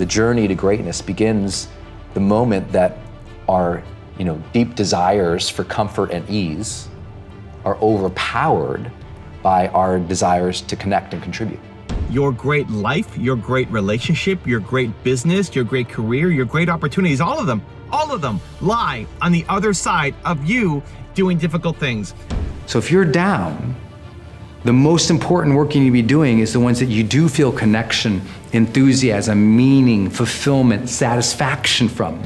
the journey to greatness begins the moment that our deep desires for comfort and ease are overpowered by our desires to connect and contribute. Your great life, your great relationship, your great business, your great career, your great opportunities, all of them lie on the other side of you doing difficult things. So if you're down, the most important work you need to be doing is the ones that you do feel connection, enthusiasm, meaning, fulfillment, satisfaction from.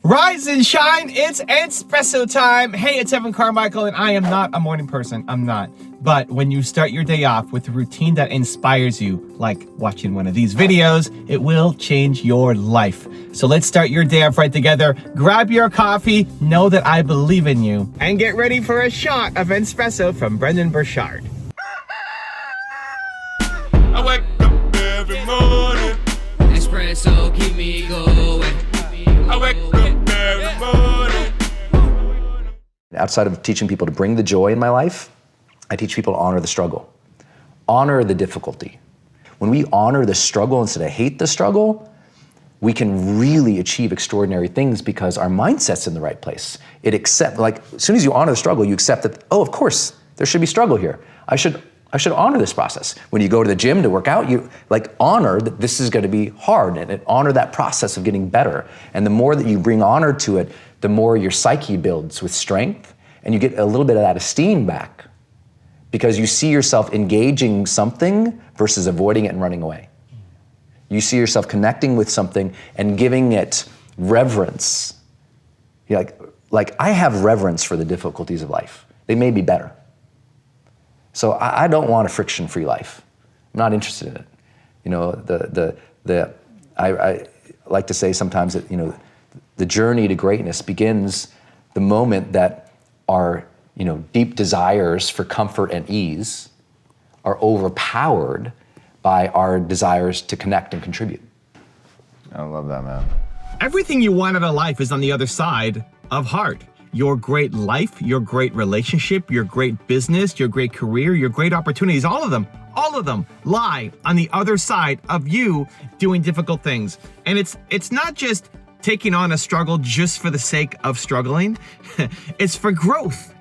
Rise and shine, it's espresso time. Hey, it's Evan Carmichael, and I am not a morning person, I'm not. But when you start your day off with a routine that inspires you, like watching one of these videos, it will change your life. So let's start your day off right together. Grab your coffee, know that I believe in you, and get ready for a shot of espresso from Brendon Burchard. I wake up every morning. Espresso, keep me going. I wake up every morning. Outside of teaching people to bring the joy in my life, I teach people to honor the struggle, honor the difficulty. When we honor the struggle instead of hate the struggle, we can really achieve extraordinary things because our mindset's in the right place. As soon as you honor the struggle, you accept that, oh, of course, there should be struggle here. I should honor this process. When you go to the gym to work out, you honor that this is gonna be hard and honor that process of getting better. And the more that you bring honor to it, the more your psyche builds with strength and you get a little bit of that esteem back because you see yourself engaging something versus avoiding it and running away. You see yourself connecting with something and giving it reverence. You're like I have reverence for the difficulties of life. They may be better. So I don't want a friction-free life. I'm not interested in it. I like to say sometimes that the journey to greatness begins the moment that our deep desires for comfort and ease are overpowered by our desires to connect and contribute. I love that, man. Everything you want out of life is on the other side of hard. Your great life, your great relationship, your great business, your great career, your great opportunities, all of them lie on the other side of you doing difficult things. And it's not just taking on a struggle just for the sake of struggling. It's for growth.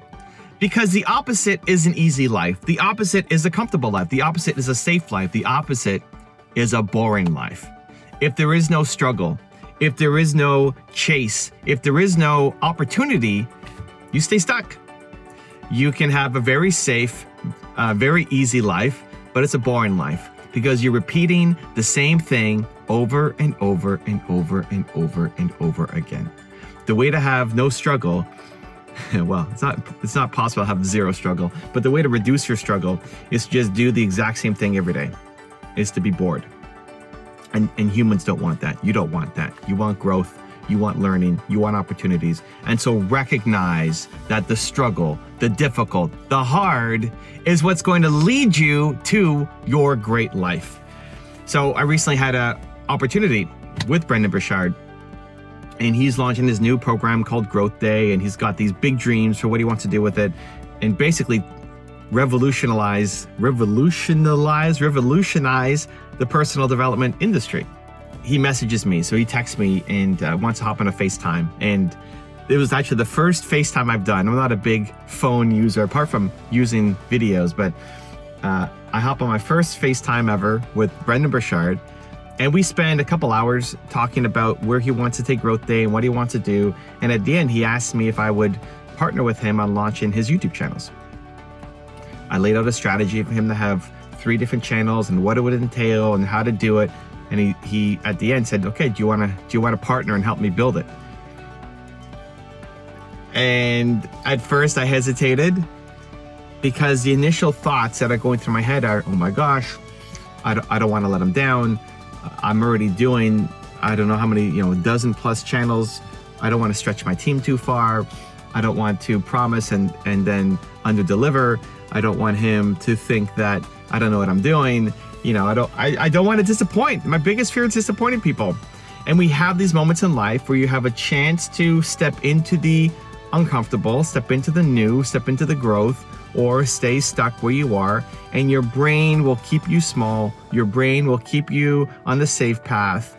Because the opposite is an easy life. The opposite is a comfortable life. The opposite is a safe life. The opposite is a boring life. If there is no struggle, if there is no chase, if there is no opportunity, you stay stuck. You can have a very safe, very easy life, but it's a boring life because you're repeating the same thing over and over and over and over and over again. The way to have no struggle, well, it's not possible to have zero struggle, but the way to reduce your struggle is to just do the exact same thing every day, is to be bored. And humans don't want that. You don't want that. You want growth, you want learning, you want opportunities. And so recognize that the struggle, the difficult, the hard is what's going to lead you to your great life. So I recently had an opportunity with Brendon Burchard, and he's launching his new program called Growth Day, and he's got these big dreams for what he wants to do with it, and basically revolutionize the personal development industry. He messages me, so he texts me and wants to hop on a FaceTime. And it was actually the first FaceTime I've done. I'm not a big phone user, apart from using videos, but I hop on my first FaceTime ever with Brendon Burchard, and we spend a couple hours talking about where he wants to take Growth Day and what he wants to do. And at the end, he asked me if I would partner with him on launching his YouTube channels. I laid out a strategy for him to have 3 different channels and what it would entail and how to do it. And he at the end said, okay, do you want to partner and help me build it? And at first I hesitated because the initial thoughts that are going through my head are, oh my gosh, I don't want to let him down. I'm already doing, I don't know how many, a dozen plus channels. I don't want to stretch my team too far. I don't want to promise and then under deliver. I don't want him to think that I don't know what I'm doing. I don't want to disappoint. My biggest fear is disappointing people. And we have these moments in life where you have a chance to step into the uncomfortable, step into the new, step into the growth, or stay stuck where you are, and your brain will keep you small. Your brain will keep you on the safe path.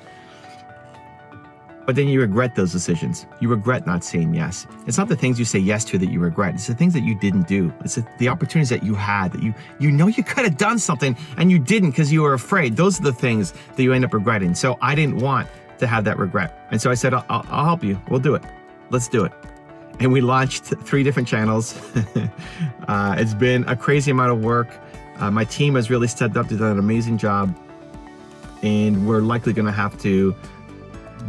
But then you regret those decisions. You regret not saying yes. It's not the things you say yes to that you regret. It's the things that you didn't do. It's the opportunities that you had that you know you could have done something and you didn't because you were afraid. Those are the things that you end up regretting. So I didn't want to have that regret. And so I said, I'll help you. We'll do it. Let's do it. And we launched 3 different channels. It's been a crazy amount of work. My team has really stepped up to do an amazing job. And we're likely going to have to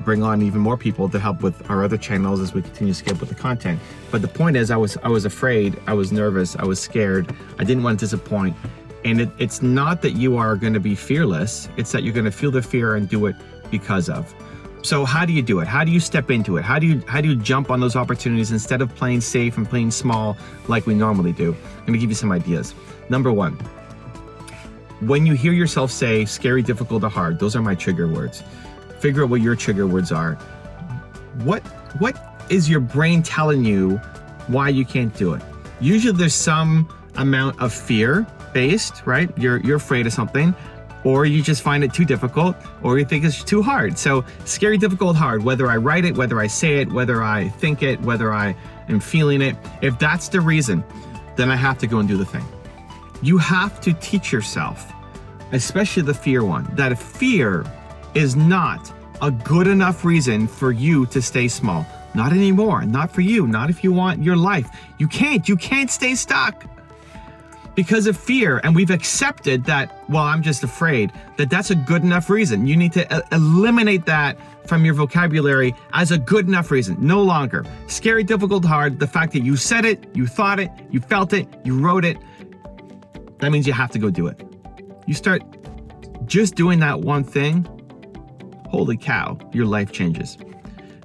bring on even more people to help with our other channels as we continue to scale with the content. But the point is, I was afraid, I was nervous, I was scared, I didn't want to disappoint. And it's not that you are going to be fearless, it's that you're going to feel the fear and do it because of. So how do you do it? How do you step into it? How do you jump on those opportunities instead of playing safe and playing small like we normally do? I'm going to give you some ideas. Number 1, when you hear yourself say scary, difficult, or hard, those are my trigger words. Figure out what your trigger words are. What is your brain telling you why you can't do it? Usually there's some amount of fear based, right? You're afraid of something, or you just find it too difficult, or you think it's too hard. So scary, difficult, hard, whether I write it, whether I say it, whether I think it, whether I am feeling it, if that's the reason, then I have to go and do the thing. You have to teach yourself, especially the fear one, that if fear is not a good enough reason for you to stay small. Not anymore, not for you, not if you want your life. You can't stay stuck because of fear. And we've accepted that, well, I'm just afraid, that's a good enough reason. You need to eliminate that from your vocabulary as a good enough reason. No longer. Scary, difficult, hard, the fact that you said it, you thought it, you felt it, you wrote it, that means you have to go do it. You start just doing that one thing, holy cow, your life changes.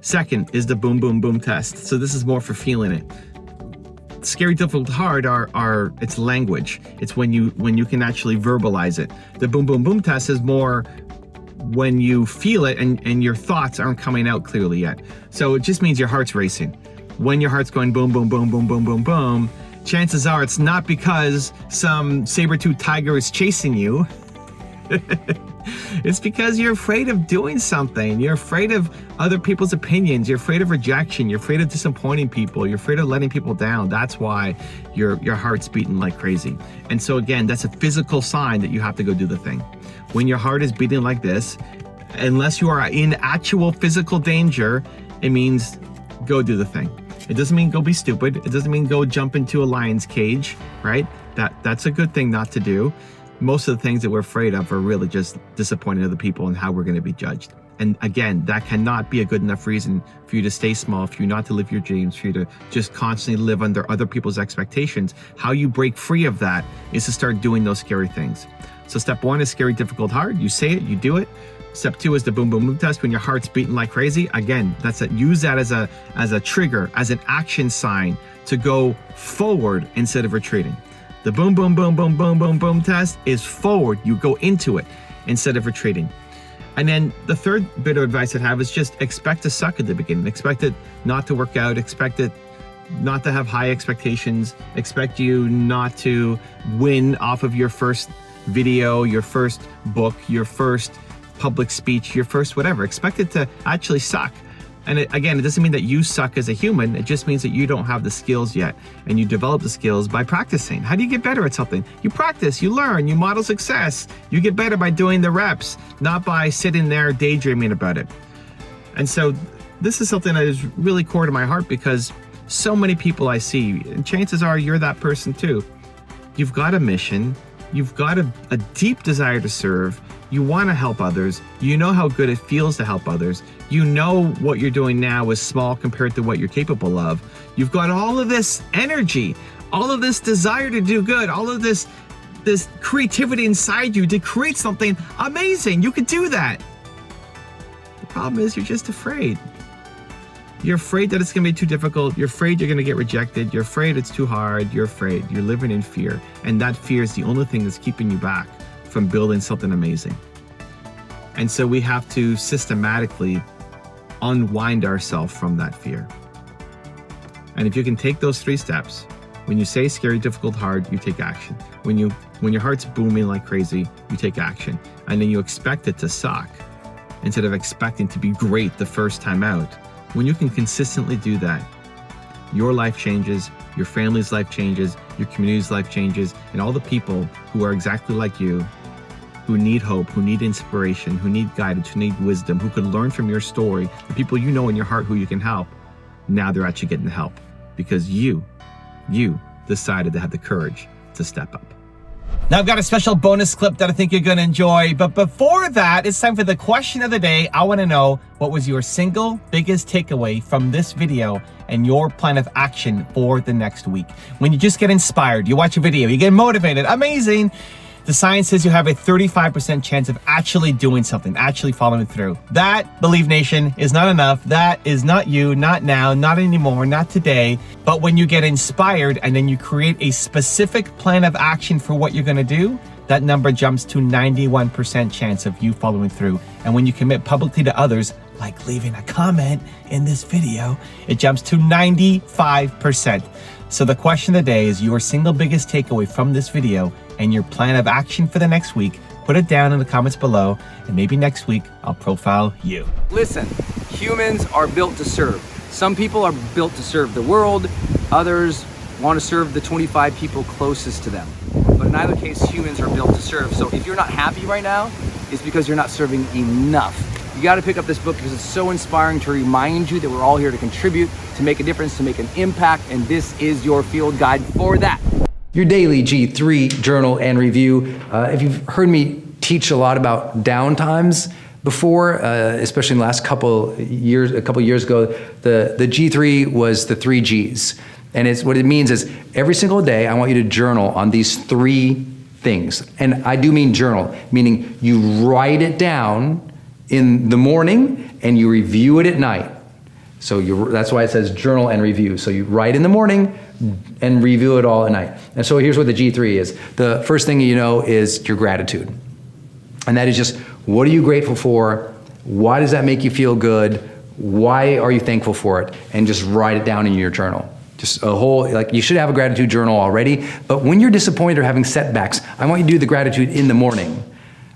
Second is the boom, boom, boom test. So this is more for feeling it. Scary, difficult, hard are it's language. It's when you can actually verbalize it. The boom, boom, boom test is more when you feel it and your thoughts aren't coming out clearly yet. So it just means your heart's racing. When your heart's going boom, boom, boom, boom, boom, boom, boom, chances are it's not because some saber-toothed tiger is chasing you. It's because you're afraid of doing something. You're afraid of other people's opinions. You're afraid of rejection. You're afraid of disappointing people. You're afraid of letting people down. That's why your heart's beating like crazy. And so again, that's a physical sign that you have to go do the thing. When your heart is beating like this, unless you are in actual physical danger, it means go do the thing. It doesn't mean go be stupid. It doesn't mean go jump into a lion's cage, right? That's a good thing not to do. Most of the things that we're afraid of are really just disappointing other people and how we're going to be judged. And again, that cannot be a good enough reason for you to stay small, for you not to live your dreams, for you to just constantly live under other people's expectations. How you break free of that is to start doing those scary things. So step 1 is scary, difficult, hard. You say it, you do it. Step 2 is the boom, boom, boom test. When your heart's beating like crazy, again, use that as a trigger, as an action sign to go forward instead of retreating. The boom, boom, boom, boom, boom, boom, boom test is forward. You go into it instead of retreating. And then the third bit of advice I'd have is just expect to suck at the beginning. Expect it not to work out. Expect it not to have high expectations. Expect you not to win off of your first video, your first book, your first public speech, your first whatever. Expect it to actually suck. And it doesn't mean that you suck as a human. It just means that you don't have the skills yet. And you develop the skills by practicing. How do you get better at something? You practice, you learn, you model success. You get better by doing the reps, not by sitting there daydreaming about it. And so this is something that is really core to my heart because so many people I see, and chances are you're that person too. You've got a mission. You've got a deep desire to serve. You want to help others. You know how good it feels to help others. You know what you're doing now is small compared to what you're capable of. You've got all of this energy, all of this desire to do good, all of this creativity inside you to create something amazing. You could do that. The problem is you're just afraid. You're afraid that it's going to be too difficult. You're afraid you're going to get rejected. You're afraid it's too hard. You're afraid. You're living in fear. And that fear is the only thing that's keeping you back from building something amazing. And so we have to systematically unwind ourselves from that fear. And if you can take those 3 steps, When you say scary, difficult, hard, you take action. When your heart's booming like crazy, you take action. And then you expect it to suck instead of expecting to be great the first time out. When you can consistently do that, your life changes, your family's life changes, your community's life changes, and all the people who are exactly like you, who need hope, who need inspiration, who need guidance, who need wisdom, who can learn from your story, the people you know in your heart who you can help, now they're actually getting the help because you decided to have the courage to step up. Now I've got a special bonus clip that I think you're gonna enjoy, but before that, it's time for the question of the day. I wanna know, what was your single biggest takeaway from this video and your plan of action for the next week? When you just get inspired, you watch a video, you get motivated, amazing. The science says you have a 35% chance of actually doing something, actually following through. That, Believe Nation, is not enough. That is not you, not now, not anymore, not today. But when you get inspired and then you create a specific plan of action for what you're gonna do, that number jumps to 91% chance of you following through. And when you commit publicly to others, like leaving a comment in this video, it jumps to 95%. So the question of the day is your single biggest takeaway from this video and your plan of action for the next week. Put it down in the comments below, and maybe next week I'll profile you. Listen, humans are built to serve. Some people are built to serve the world, others want to serve the 25 people closest to them. But in either case, humans are built to serve. So if you're not happy right now, it's because you're not serving enough. You got to pick up this book because it's so inspiring to remind you that we're all here to contribute, to make a difference, to make an impact, and this is your field guide for that. Your daily G3 journal and review. If you've heard me teach a lot about downtimes before, especially in the last couple years ago, the G3 was the 3 Gs. And it's what it means is every single day, I want you to journal on these 3 things. And I do mean journal, meaning you write it down in the morning and you review it at night. So that's why it says journal and review. So you write in the morning and review it all at night. And so here's what the G3 is. The first thing you know is your gratitude. And that is just, what are you grateful for? Why does that make you feel good? Why are you thankful for it? And just write it down in your journal. Just a whole, like you should have a gratitude journal already, but when you're disappointed or having setbacks, I want you to do the gratitude in the morning.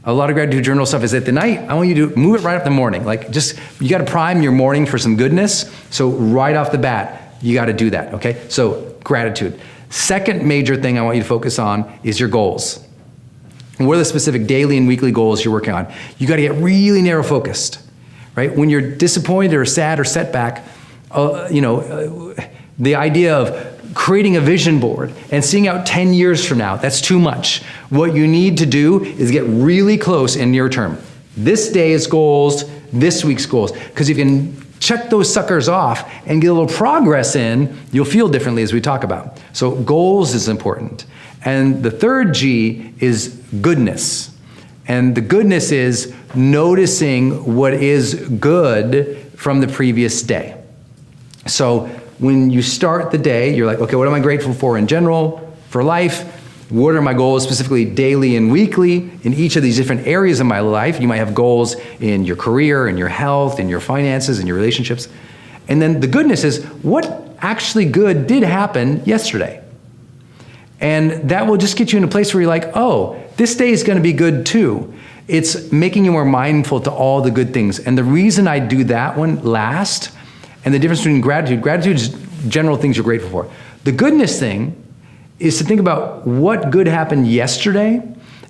A lot of gratitude journal stuff is at the night. I want you to move it right up the morning. Like just, you gotta prime your morning for some goodness. So right off the bat, you gotta do that, okay? So gratitude. Second major thing I want you to focus on is your goals. And what are the specific daily and weekly goals you're working on? You gotta get really narrow focused, right? When you're disappointed or sad or setback, the idea of creating a vision board and seeing out 10 years from now, that's too much. What you need to do is get really close in near term. This day's goals, this week's goals. Because if you can check those suckers off and get a little progress in, you'll feel differently as we talk about. So goals is important. And the third G is goodness. And the goodness is noticing what is good from the previous day. So when you start the day, you're like, okay, what am I grateful for in general, for life? What are my goals specifically daily and weekly in each of these different areas of my life? You might have goals in your career, in your health, in your finances, in your relationships. And then the goodness is, what actually good did happen yesterday? And that will just get you in a place where you're like, oh, this day is going to be good too. It's making you more mindful to all the good things. And the reason I do that one last, and the difference between gratitude is general things you're grateful for. The goodness thing is to think about what good happened yesterday.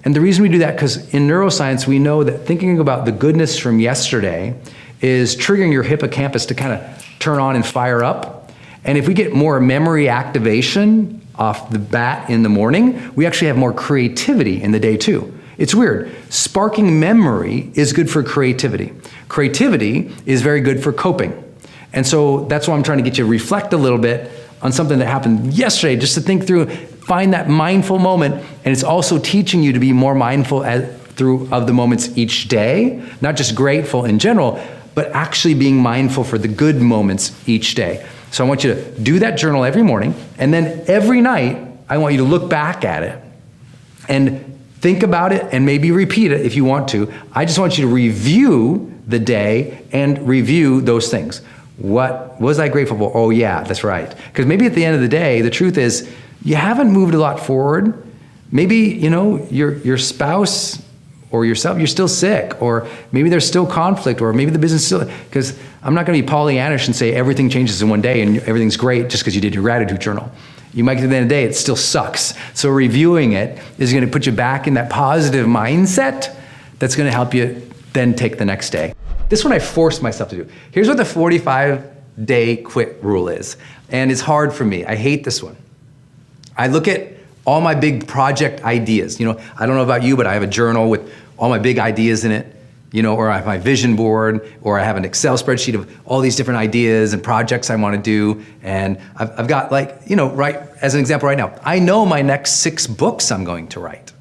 And the reason we do that, because in neuroscience, we know that thinking about the goodness from yesterday is triggering your hippocampus to kind of turn on and fire up. And if we get more memory activation off the bat in the morning, we actually have more creativity in the day too. It's weird. Sparking memory is good for creativity. Creativity is very good for coping. And so that's why I'm trying to get you to reflect a little bit on something that happened yesterday, just to think through, find that mindful moment. And it's also teaching you to be more mindful of the moments each day, not just grateful in general, but actually being mindful for the good moments each day. So I want you to do that journal every morning. And then every night, I want you to look back at it and think about it and maybe repeat it if you want to. I just want you to review the day and review those things. What was I grateful for? Oh yeah, that's right. Because maybe at the end of the day, the truth is you haven't moved a lot forward. Maybe, your spouse or yourself, you're still sick, or maybe there's still conflict, or maybe the business still, because I'm not going to be Pollyannish and say everything changes in one day and everything's great just because you did your gratitude journal. You might get to the end of the day, it still sucks. So reviewing it is going to put you back in that positive mindset that's going to help you then take the next day. This one I forced myself to do. Here's what the 45-day quit rule is. And it's hard for me. I hate this one. I look at all my big project ideas. I don't know about you, but I have a journal with all my big ideas in it, or I have my vision board, or I have an Excel spreadsheet of all these different ideas and projects I want to do. And I've got right, as an example right now, I know my next 6 books I'm going to write.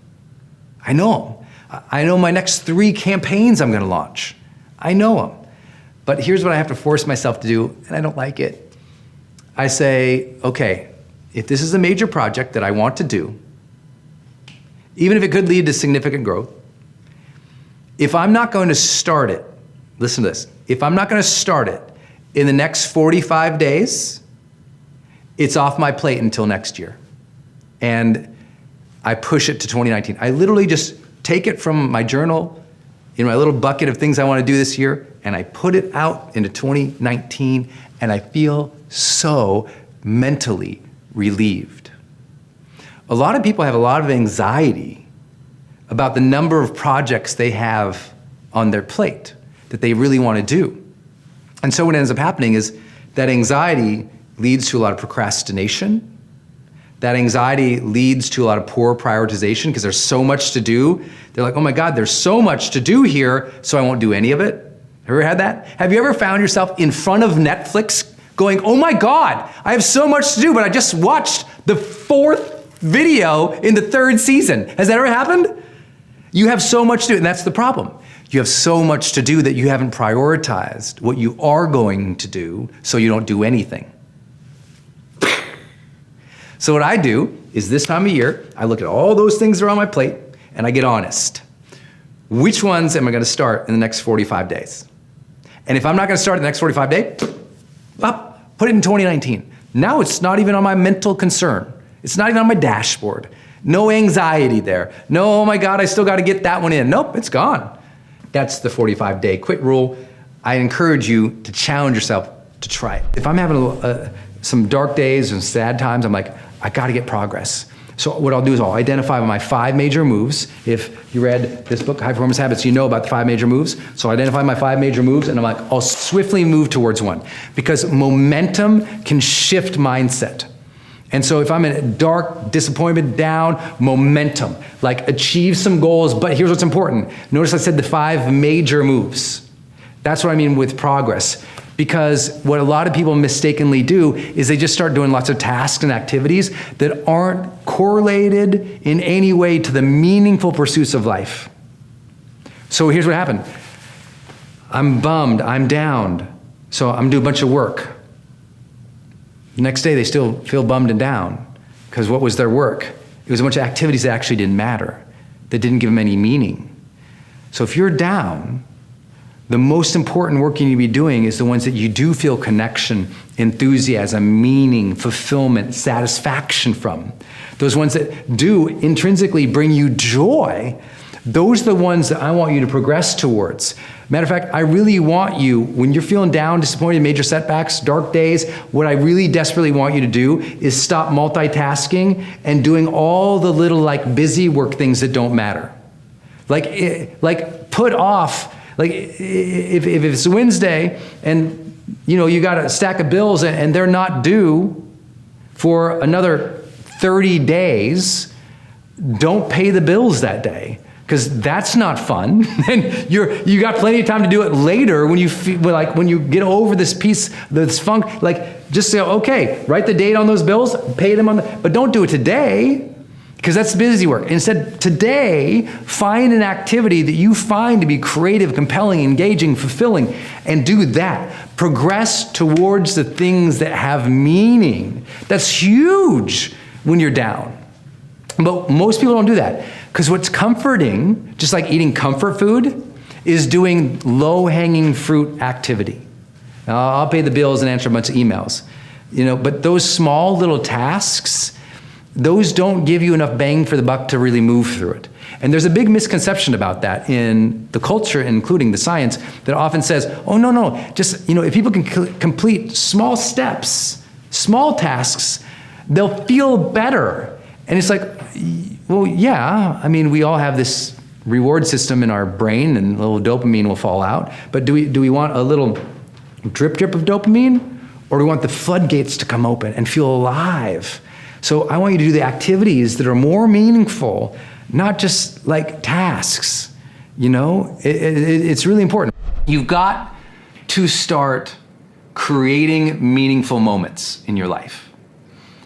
I know them. I know my next 3 campaigns I'm going to launch. I know them. But here's what I have to force myself to do, and I don't like it. I say, okay, if this is a major project that I want to do, even if it could lead to significant growth, if I'm not going to start it, listen to this, if I'm not going to start it in the next 45 days, it's off my plate until next year. And I push it to 2019. I literally just take it from my journal, my little bucket of things I want to do this year, and I put it out into 2019, and I feel so mentally relieved. A lot of people have a lot of anxiety about the number of projects they have on their plate that they really want to do. And so what ends up happening is that anxiety leads to a lot of procrastination. That anxiety leads to a lot of poor prioritization because there's so much to do. They're like, oh my God, there's so much to do here, so I won't do any of it. Have you ever had that? Have you ever found yourself in front of Netflix going, oh my God, I have so much to do, but I just watched the 4th video in the 3rd season. Has that ever happened? You have so much to do, and that's the problem. You have so much to do that you haven't prioritized what you are going to do, so you don't do anything. So what I do is this time of year, I look at all those things that are on my plate, and I get honest. Which ones am I going to start in the next 45 days? And if I'm not going to start in the next 45 days, put it in 2019. Now it's not even on my mental concern. It's not even on my dashboard. No anxiety there. No, oh my God, I still got to get that one in. Nope, it's gone. That's the 45-day quit rule. I encourage you to challenge yourself to try it. If I'm having some dark days and sad times, I'm like, I got to get progress. So what I'll do is I'll identify my 5 major moves. If you read this book, High Performance Habits, you know about the 5 major moves. So I identify my 5 major moves, and I'm like, I'll swiftly move towards one, because momentum can shift mindset. And so if I'm in a dark, disappointment, down, momentum, like achieve some goals, but here's what's important. Notice I said the 5 major moves. That's what I mean with progress. Because what a lot of people mistakenly do is they just start doing lots of tasks and activities that aren't correlated in any way to the meaningful pursuits of life. So here's what happened. I'm bummed, I'm down, so I'm doing a bunch of work. The next day they still feel bummed and down, because what was their work? It was a bunch of activities that actually didn't matter, that didn't give them any meaning. So if you're down, the most important work you need to be doing is the ones that you do feel connection, enthusiasm, meaning, fulfillment, satisfaction from. Those ones that do intrinsically bring you joy. Those are the ones that I want you to progress towards. Matter of fact, I really want you, when you're feeling down, disappointed, major setbacks, dark days, what I really desperately want you to do is stop multitasking and doing all the little busy work things that don't matter. Like put off, if it's Wednesday and you got a stack of bills and they're not due for another 30 days, don't pay the bills that day, because that's not fun. And you got plenty of time to do it later when you feel when you get over this funk. Just say, okay, write the date on those bills, pay them but don't do it today, because that's busy work. Instead, today, find an activity that you find to be creative, compelling, engaging, fulfilling, and do that. Progress towards the things that have meaning. That's huge when you're down. But most people don't do that, because what's comforting, just like eating comfort food, is doing low-hanging fruit activity. Now, I'll pay the bills and answer a bunch of emails, but those small little tasks those don't give you enough bang for the buck to really move through it. And there's a big misconception about that in the culture, including the science, that often says, oh, no, just, if people can complete small steps, small tasks, they'll feel better. And it's like, well, yeah, I mean, we all have this reward system in our brain, and a little dopamine will fall out. But do we want a little drip of dopamine, or do we want the floodgates to come open and feel alive? So I want you to do the activities that are more meaningful, not just like tasks. It's really important. You've got to start creating meaningful moments in your life.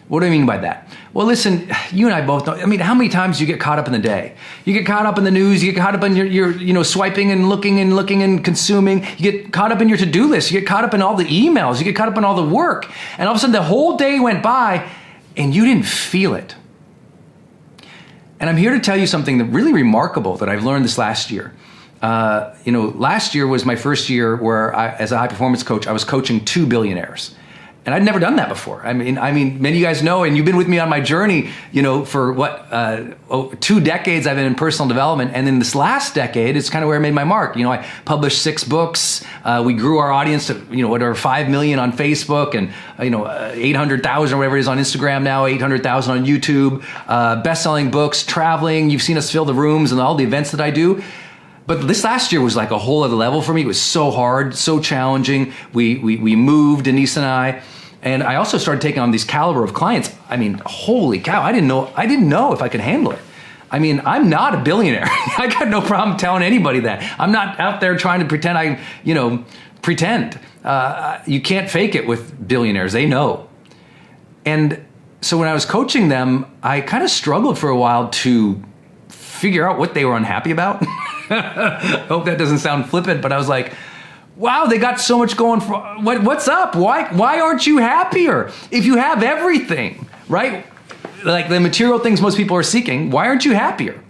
What do I mean by that? Well, listen, you and I both know, how many times do you get caught up in the day? You get caught up in the news, you get caught up in your swiping and looking and consuming. You get caught up in your to-do list, you get caught up in all the emails, you get caught up in all the work. And all of a sudden the whole day went by and you didn't feel it. And I'm here to tell you something that really remarkable that I've learned this last year. Last year was my first year where as a high performance coach, I was coaching 2 billionaires. And I'd never done that before. I mean, many of you guys know, and you've been with me on my journey, for 2 decades I've been in personal development. And in this last decade, it's kind of where I made my mark. I published 6 books. We grew our audience to, 5 million on Facebook and, 800,000 or whatever it is on Instagram now, 800,000 on YouTube, best-selling books, traveling. You've seen us fill the rooms and all the events that I do. But this last year was like a whole other level for me. It was so hard, so challenging. We moved, Denise and I. And I also started taking on these caliber of clients. Holy cow, I didn't know if I could handle it. I'm not a billionaire. I got no problem telling anybody that. I'm not out there trying to pretend pretend. You can't fake it with billionaires, they know. And so when I was coaching them, I kind of struggled for a while to figure out what they were unhappy about. I hope that doesn't sound flippant, but I was like, wow, they got so much going for, what's up? Why aren't you happier? If you have everything, right? Like the material things most people are seeking, why aren't you happier?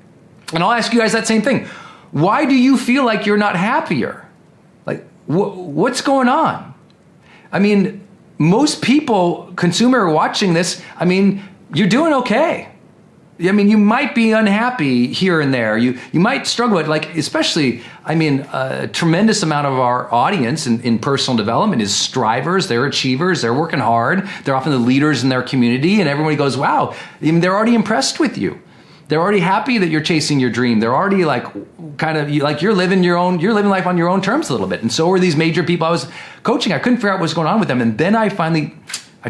And I'll ask you guys that same thing. Why do you feel like you're not happier? Like, what's going on? Most people, consumer watching this, you're doing okay. You might be unhappy here and there. You might struggle with, especially, a tremendous amount of our audience in personal development is strivers, they're achievers, they're working hard, they're often the leaders in their community, and everybody goes, wow, they're already impressed with you. They're already happy that you're chasing your dream. They're already you're living life on your own terms a little bit. And so are these major people I was coaching. I couldn't figure out what's going on with them. And then I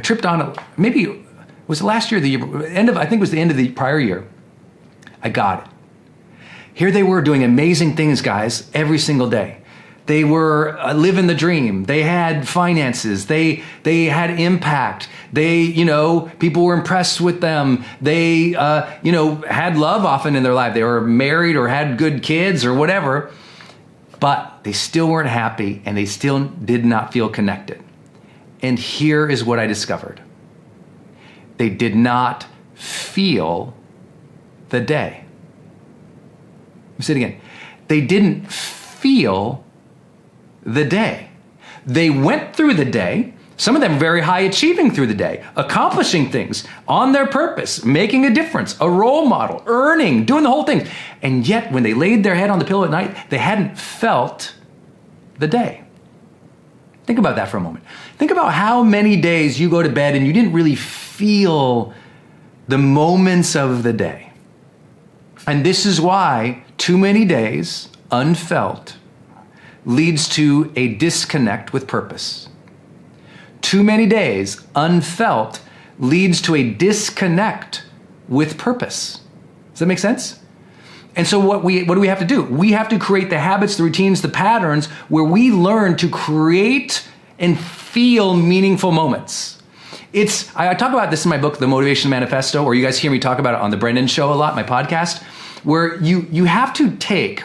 tripped on maybe was it last year, I think it was the end of the prior year. I got it. Here they were doing amazing things, guys, every single day. They were living the dream. They had finances. They had impact. People were impressed with them. They, had love often in their life. They were married or had good kids or whatever, but they still weren't happy and they still did not feel connected. And here is what I discovered. They did not feel the day. Let me say it again. They didn't feel the day. They went through the day, some of them very high achieving through the day, accomplishing things on their purpose, making a difference, a role model, earning, doing the whole thing. And yet when they laid their head on the pillow at night, they hadn't felt the day. Think about that for a moment. Think about how many days you go to bed and you didn't really feel the moments of the day. And this is why too many days unfelt leads to a disconnect with purpose. Too many days unfelt leads to a disconnect with purpose. Does that make sense? And so what do we have to do? We have to create the habits, the routines, the patterns where we learn to create and feel meaningful moments. I talk about this in my book, The Motivation Manifesto, or you guys hear me talk about it on the Brendon Show a lot, my podcast, where you have to take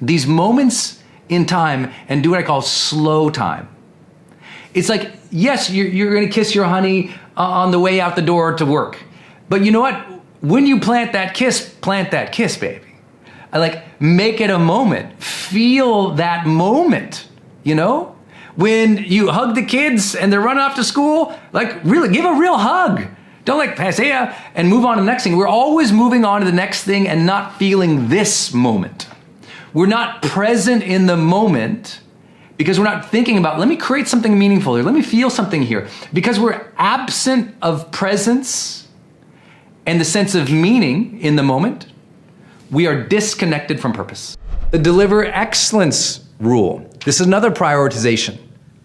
these moments in time and do what I call slow time. It's like, yes, you're going to kiss your honey on the way out the door to work. But you know what? When you plant that kiss, baby. Make it a moment. Feel that moment, When you hug the kids and they're running off to school, really give a real hug. Don't like panacea and move on to the next thing. We're always moving on to the next thing and not feeling this moment. We're not present in the moment because we're not thinking about, let me create something meaningful here. Let me feel something here. Because we're absent of presence and the sense of meaning in the moment, we are disconnected from purpose. The deliver excellence rule. This is another prioritization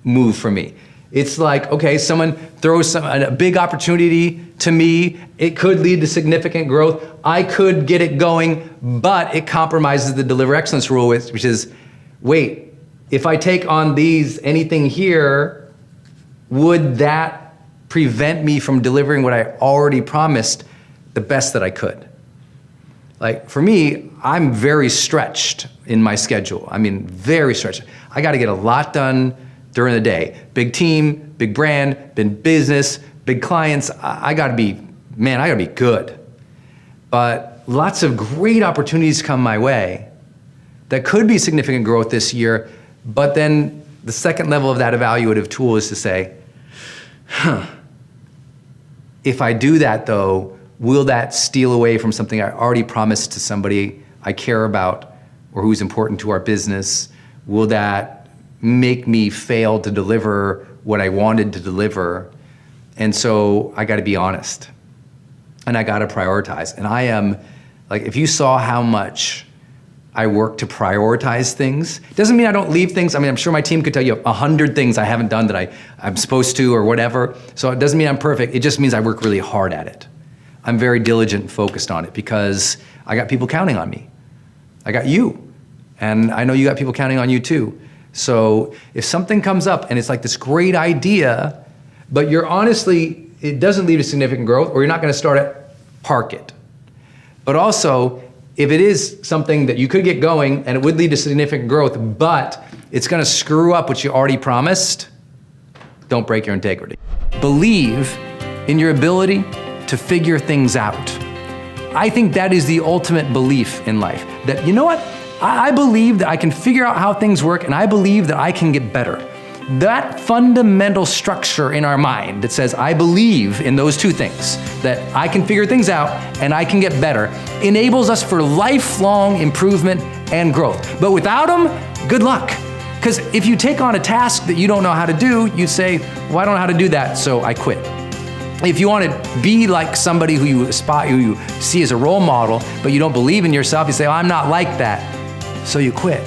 move for me. It's like, okay, someone throws a big opportunity to me. It could lead to significant growth. I could get it going, but it compromises the deliver excellence rule, which is, wait, if I take on anything here, would that prevent me from delivering what I already promised the best that I could? Like for me, I'm very stretched in my schedule. I mean, very stretched. I got to get a lot done during the day. Big team, big brand, big business, big clients. I got to be good. But lots of great opportunities come my way that could be significant growth this year. But then the second level of that evaluative tool is to say, if I do that though, will that steal away from something I already promised to somebody I care about or who's important to our business? Will that make me fail to deliver what I wanted to deliver? And so I got to be honest and I got to prioritize. And I am, like, if you saw how much I work to prioritize things, doesn't mean I don't leave things. I mean, I'm sure my team could tell you 100 things I haven't done that I'm supposed to or whatever. So it doesn't mean I'm perfect. It just means I work really hard at it. I'm very diligent and focused on it because I got people counting on me. I got you. And I know you got people counting on you too. So if something comes up and it's like this great idea, but it doesn't lead to significant growth, or you're not gonna start it, park it. But also, if it is something that you could get going and it would lead to significant growth, but it's gonna screw up what you already promised, don't break your integrity. Believe in your ability to figure things out. I think that is the ultimate belief in life. That, you know what? I believe that I can figure out how things work, and I believe that I can get better. That fundamental structure in our mind that says, I believe in those two things, that I can figure things out and I can get better, enables us for lifelong improvement and growth. But without them, good luck. Because if you take on a task that you don't know how to do, you say, well, I don't know how to do that, so I quit. If you want to be like somebody who you see as a role model, but you don't believe in yourself, you say, oh, I'm not like that, so you quit.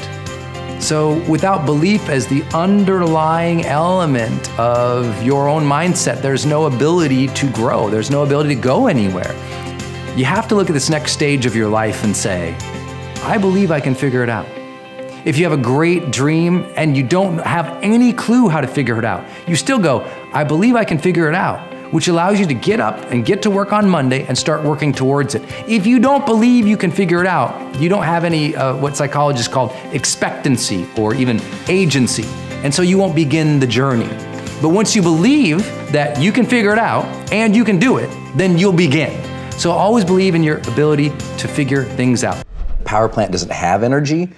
So without belief as the underlying element of your own mindset, there's no ability to grow. There's no ability to go anywhere. You have to look at this next stage of your life and say, I believe I can figure it out. If you have a great dream and you don't have any clue how to figure it out, you still go, I believe I can figure it out, which allows you to get up and get to work on Monday and start working towards it. If you don't believe you can figure it out, you don't have any, what psychologists call expectancy or even agency. And so you won't begin the journey. But once you believe that you can figure it out and you can do it, then you'll begin. So always believe in your ability to figure things out. Power plant doesn't have energy,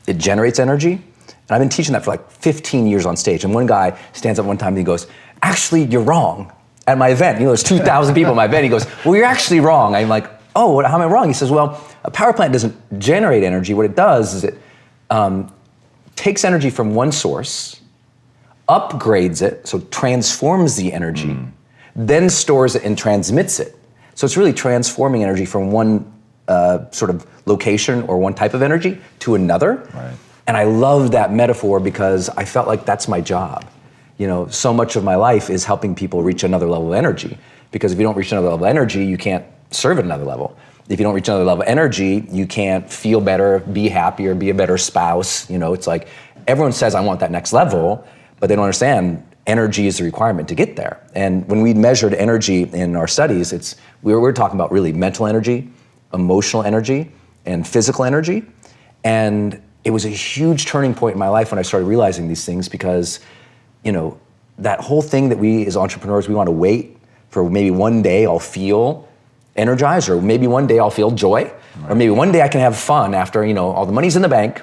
it generates energy. And I've been teaching that for like 15 years on stage. And one guy stands up one time and he goes, actually, you're wrong. At my event, there's 2,000 people at my event. He goes, well, you're actually wrong. I'm like, oh, how am I wrong? He says, well, a power plant doesn't generate energy. What it does is it takes energy from one source, upgrades it, so transforms the energy, then stores it and transmits it. So it's really transforming energy from one sort of location or one type of energy to another. Right. And I love that metaphor because I felt like that's my job. So much of my life is helping people reach another level of energy. Because if you don't reach another level of energy, you can't serve at another level. If you don't reach another level of energy, you can't feel better, be happier, be a better spouse. It's like everyone says, I want that next level, but they don't understand energy is the requirement to get there. And when we measured energy in our studies, we were talking about really mental energy, emotional energy, and physical energy. And it was a huge turning point in my life when I started realizing these things because that whole thing that we as entrepreneurs, we want to wait for maybe one day I'll feel energized, or maybe one day I'll feel joy, or maybe one day I can have fun after, all the money's in the bank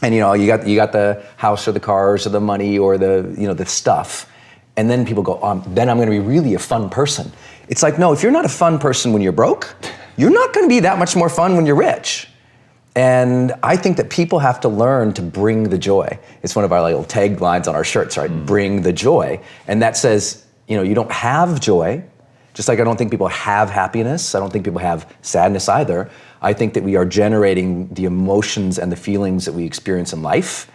and, you got the house or the cars or the money or the stuff. And then people go, then I'm gonna be really a fun person. It's like, no, if you're not a fun person when you're broke, you're not gonna be that much more fun when you're rich. And I think that people have to learn to bring the joy. It's one of our little taglines on our shirts, right? Bring the joy. And that says, you don't have joy, just like I don't think people have happiness. I don't think people have sadness either. I think that we are generating the emotions and the feelings that we experience in life.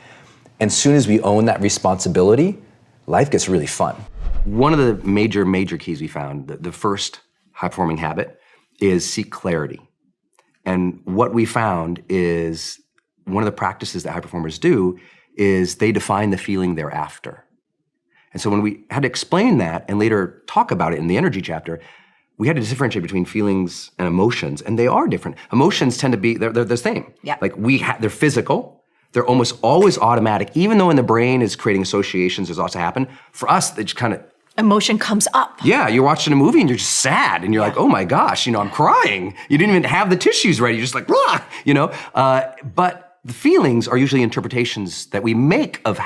And as soon as we own that responsibility, life gets really fun. One of the major keys we found, the first high-performing habit, is seek clarity. And what we found is one of the practices that high performers do is they define the feeling they're after. And so when we had to explain that and later talk about it in the energy chapter, we had to differentiate between feelings and emotions, and they are different. Emotions tend to be, they're the same. Yep. Like they're physical, they're almost always automatic, even though in the brain is creating associations, there's lots to happen. For us, they just kind of, emotion comes up. yeah, you're watching a movie and you're just sad and you're like, oh my gosh, I'm crying. You didn't even have the tissues ready. You're just like, blah, But the feelings are usually interpretations that we make of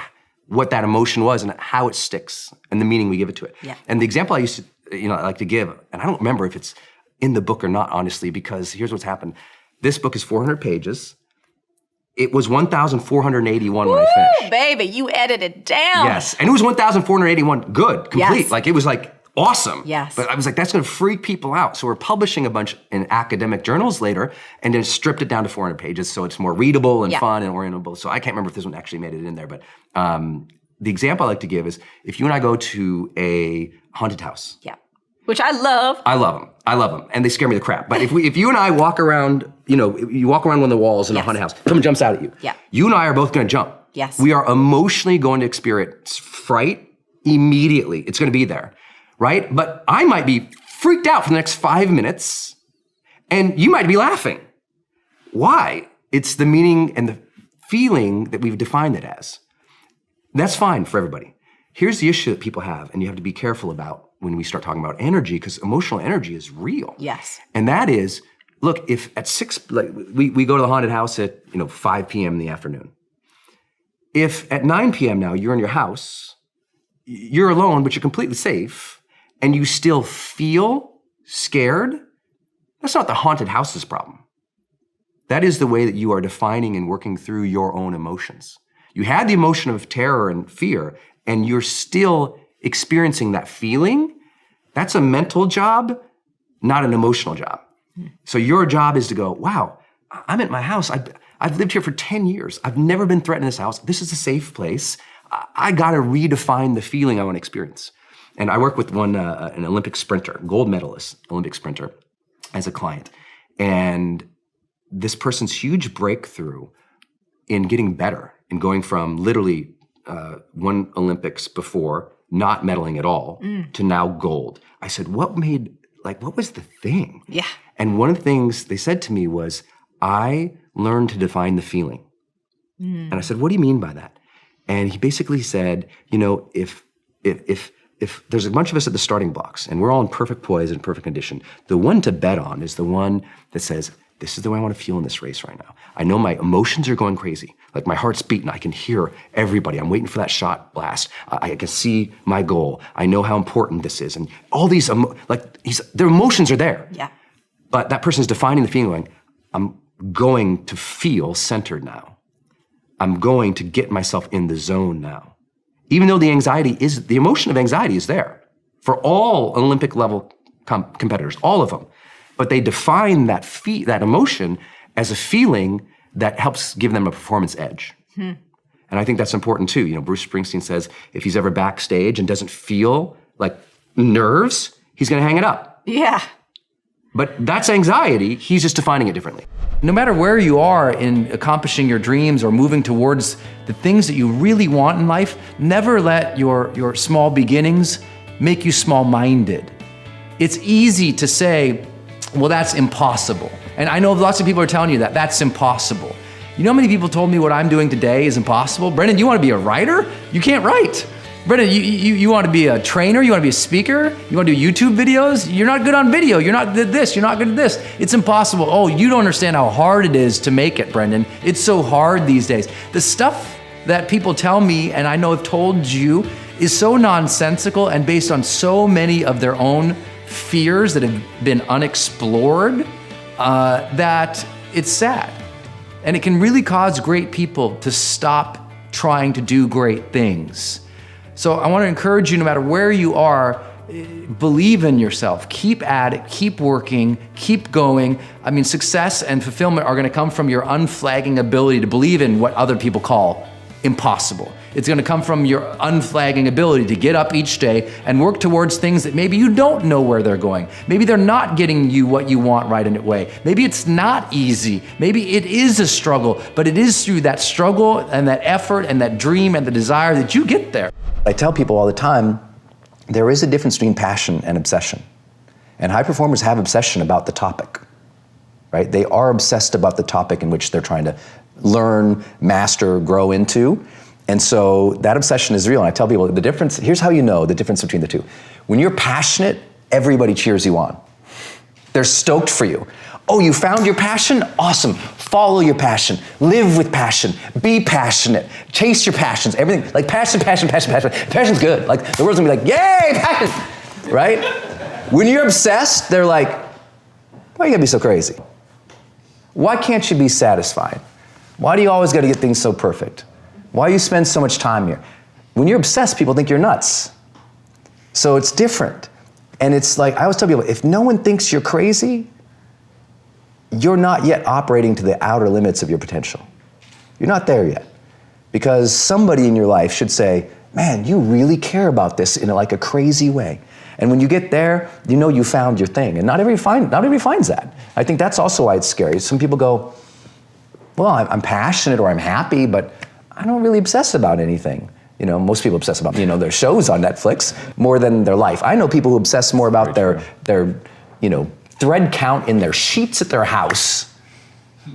what that emotion was and how it sticks and the meaning we give it to it. Yeah. And the example I used to, I like to give, and I don't remember if it's in the book or not, honestly, because here's what's happened. This book is 400 pages. It was 1,481 when I finished. Baby, you edited down. Yes, and it was 1,481 good, complete. Yes. Like it was like awesome. Yes. But I was like, that's gonna freak people out. So we're publishing a bunch in academic journals later and then stripped it down to 400 pages so it's more readable and fun and orientable. So I can't remember if this one actually made it in there, but the example I like to give is if you and I go to a haunted house. Yeah. Which I love. I love them, and they scare me the crap. But if you and I walk around, you walk around one of the walls in a haunted house, someone jumps out at you. Yeah. You and I are both gonna jump. Yes. We are emotionally going to experience fright immediately. It's gonna be there, right? But I might be freaked out for the next 5 minutes, and you might be laughing. Why? It's the meaning and the feeling that we've defined it as. That's fine for everybody. Here's the issue that people have, and you have to be careful about when we start talking about energy, because emotional energy is real. Yes. And that is, look, if at 6, like we go to the haunted house at 5 p.m. in the afternoon. If at 9 p.m. now you're in your house, you're alone, but you're completely safe, and you still feel scared, that's not the haunted house's problem. That is the way that you are defining and working through your own emotions. You had the emotion of terror and fear, and you're still experiencing that feeling. That's a mental job, not an emotional job. So your job is to go, wow, I'm at my house. I've lived here for 10 years. I've never been threatened in this house. This is a safe place. I gotta redefine the feeling I wanna experience. And I work with an Olympic sprinter, gold medalist, Olympic sprinter, as a client. And this person's huge breakthrough in getting better, in going from literally won Olympics before, not medaling at all, to now gold. I said, what was the thing? Yeah. And one of the things they said to me was, I learned to define the feeling. And I said, what do you mean by that? And he basically said, if there's a bunch of us at the starting blocks and we're all in perfect poise and perfect condition, the one to bet on is the one that says, this is the way I want to feel in this race right now. I know my emotions are going crazy. Like my heart's beating. I can hear everybody. I'm waiting for that shot blast. I can see my goal. I know how important this is. And all these, their emotions are there. Yeah. But that person's defining the feeling going, I'm going to feel centered now. I'm going to get myself in the zone now. Even though the emotion of anxiety is there for all Olympic level competitors, all of them. But they define that emotion as a feeling that helps give them a performance edge. And I think that's important too. Bruce Springsteen says if he's ever backstage and doesn't feel like nerves, he's gonna hang it up. Yeah. But that's anxiety, he's just defining it differently. No matter where you are in accomplishing your dreams or moving towards the things that you really want in life, never let your small beginnings make you small-minded. It's easy to say, well, that's impossible. And I know lots of people are telling you that that's impossible. You know how many people told me what I'm doing today is impossible? Brendon, you want to be a writer? You can't write. Brendon, you want to be a trainer? You want to be a speaker? You want to do YouTube videos? You're not good on video. You're not good at this. You're not good at this. It's impossible. Oh, you don't understand how hard it is to make it, Brendon. It's so hard these days. The stuff that people tell me, and I know I've told you, is so nonsensical and based on so many of their own fears that have been unexplored that it's sad. And it can really cause great people to stop trying to do great things. So I want to encourage you, no matter where you are, believe in yourself, keep at it, keep working, keep going. I mean, success and fulfillment are going to come from your unflagging ability to believe in what other people call impossible. It's going to come from your unflagging ability to get up each day and work towards things that maybe you don't know where they're going. Maybe they're not getting you what you want right away. Maybe it's not easy. Maybe it is a struggle, but it is through that struggle and that effort and that dream and the desire that you get there. I tell people all the time, there is a difference between passion and obsession. And high performers have obsession about the topic, right? They are obsessed about the topic in which they're trying to learn, master, grow into. And so that obsession is real. And I tell people the difference, here's how you know the difference between the two. When you're passionate, everybody cheers you on. They're stoked for you. Oh, you found your passion? Awesome. Follow your passion. Live with passion. Be passionate. Chase your passions. Everything, like passion. Passion's good. Like the world's gonna be like, yay, passion, right? When you're obsessed, they're like, why you gotta be so crazy? Why can't you be satisfied? Why do you always gotta get things so perfect? Why do you spend so much time here? When you're obsessed, people think you're nuts. So it's different. And it's like, I always tell people, if no one thinks you're crazy, you're not yet operating to the outer limits of your potential. You're not there yet. Because somebody in your life should say, man, you really care about this in like a crazy way. And when you get there, you know you found your thing. And not everybody finds that. I think that's also why it's scary. Some people go, well, I'm passionate or I'm happy, but I don't really obsess about anything. You know, most people obsess about, their shows on Netflix more than their life. I know people who obsess more about their thread count in their sheets at their house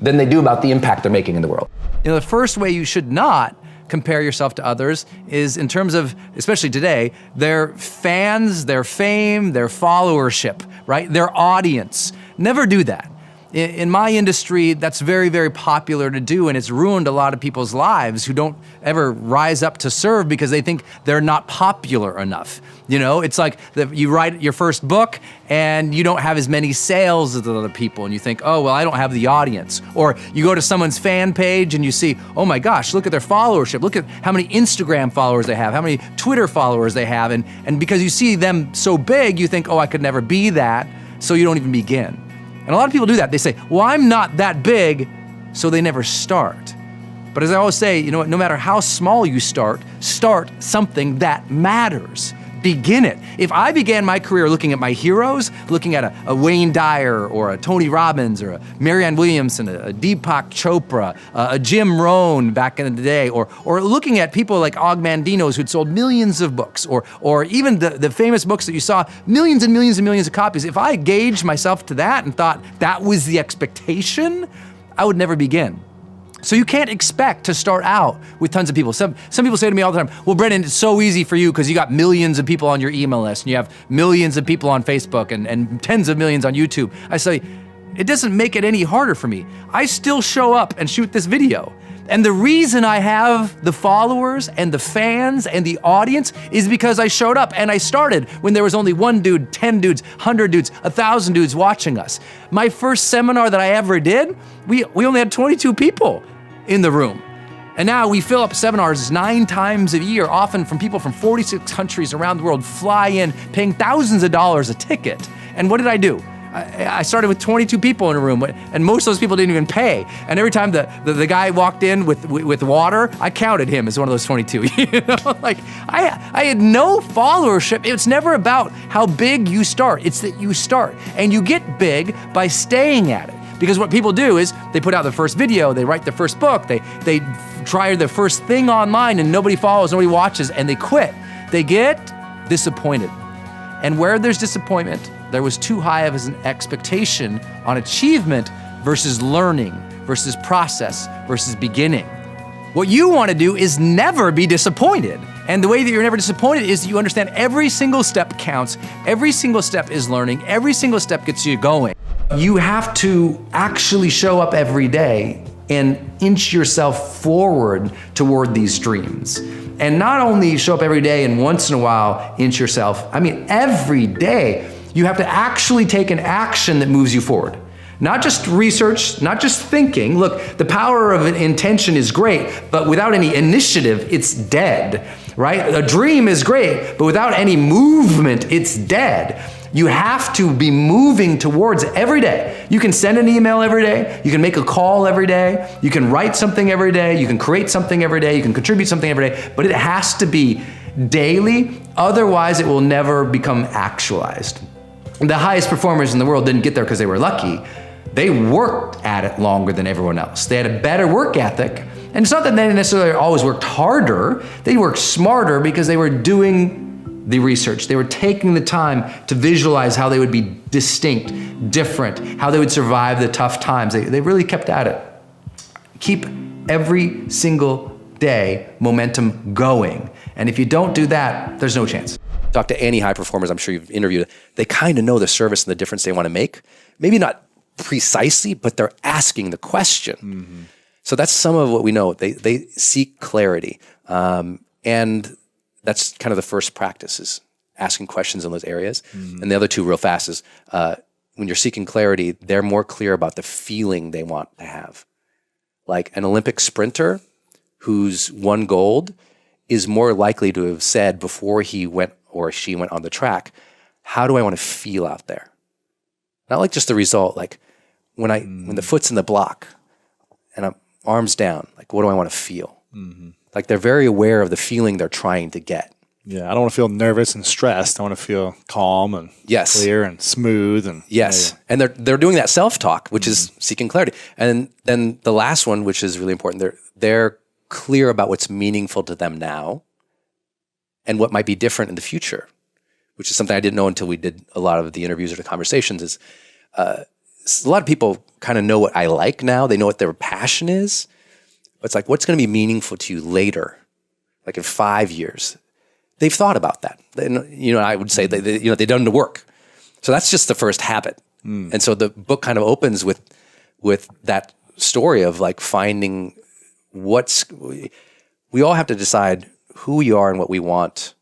than they do about the impact they're making in the world. The first way you should not compare yourself to others is in terms of, especially today, their fans, their fame, their followership, right? Their audience. Never do that. In my industry, that's very, very popular to do, and it's ruined a lot of people's lives who don't ever rise up to serve because they think they're not popular enough. It's like you write your first book and you don't have as many sales as other people, and you think, oh, well, I don't have the audience. Or you go to someone's fan page and you see, oh my gosh, look at their followership. Look at how many Instagram followers they have, how many Twitter followers they have. And because you see them so big, you think, oh, I could never be that, so you don't even begin. And a lot of people do that. They say, well, I'm not that big, so they never start. But as I always say, no matter how small you start something that matters. Begin it. If I began my career looking at my heroes, looking at a Wayne Dyer or a Tony Robbins or a Marianne Williamson, a Deepak Chopra, a Jim Rohn back in the day, or looking at people like Og Mandino's who'd sold millions of books, or even the famous books that you saw, millions and millions and millions of copies, if I gauged myself to that and thought that was the expectation, I would never begin. So you can't expect to start out with tons of people. Some people say to me all the time, well, Brendon, it's so easy for you because you got millions of people on your email list and you have millions of people on Facebook and tens of millions on YouTube. I say, it doesn't make it any harder for me. I still show up and shoot this video. And the reason I have the followers and the fans and the audience is because I showed up and I started when there was only 1 dude, 10 dudes, 100 dudes, 1,000 dudes watching us. My first seminar that I ever did, we only had 22 people in the room. And now we fill up seminars 9 times a year, often from people from 46 countries around the world, fly in, paying thousands of dollars a ticket. And what did I do? I started with 22 people in a room, and most of those people didn't even pay. And every time the guy walked in with water, I counted him as one of those 22. I had no followership. It's never about how big you start. It's that you start, and you get big by staying at it. Because what people do is they put out their first video, they write their first book, they try their first thing online, and nobody follows, nobody watches, and they quit. They get disappointed. And where there's disappointment, there was too high of an expectation on achievement versus learning, versus process, versus beginning. What you want to do is never be disappointed. And the way that you're never disappointed is that you understand every single step counts, every single step is learning, every single step gets you going. You have to actually show up every day and inch yourself forward toward these dreams. And not only show up every day and once in a while inch yourself, I mean, every day you have to actually take an action that moves you forward. Not just research, not just thinking. Look, the power of intention is great, but without any initiative, it's dead, right? A dream is great, but without any movement, it's dead. You have to be moving towards it every day. You can send an email every day. You can make a call every day. You can write something every day. You can create something every day. You can contribute something every day, but it has to be daily. Otherwise, it will never become actualized. The highest performers in the world didn't get there because they were lucky. They worked at it longer than everyone else. They had a better work ethic. And it's not that they necessarily always worked harder. They worked smarter because they were doing the research. They were taking the time to visualize how they would be distinct, different, how they would survive the tough times. They really kept at it. Keep every single day momentum going. And if you don't do that, there's no chance. Talk to any high performers I'm sure you've interviewed. They kind of know the service and the difference they want to make. Maybe not precisely, but they're asking the question. Mm-hmm. So that's some of what we know. They seek clarity. And that's kind of the first practice, is asking questions in those areas. Mm-hmm. And the other two real fast is when you're seeking clarity, they're more clear about the feeling they want to have. Like an Olympic sprinter who's won gold is more likely to have said before he went or she went on the track, how do I want to feel out there? Not like just the result, like when the foot's in the block and I'm arms down, like what do I want to feel? Mm-hmm. Like they're very aware of the feeling they're trying to get. Yeah, I don't want to feel nervous and stressed. I want to feel calm and clear and smooth. And and they're doing that self-talk, which is seeking clarity. And then the last one, which is really important, they're clear about what's meaningful to them now and what might be different in the future, which is something I didn't know until we did a lot of the interviews or the conversations. Is a lot of people kind of know what I like now. They know what their passion is. But it's like, what's going to be meaningful to you later, like in 5 years? They've thought about that. I would say they've done the work. So that's just the first habit. And so the book kind of opens with that story of like finding we all have to decide who we are and what we want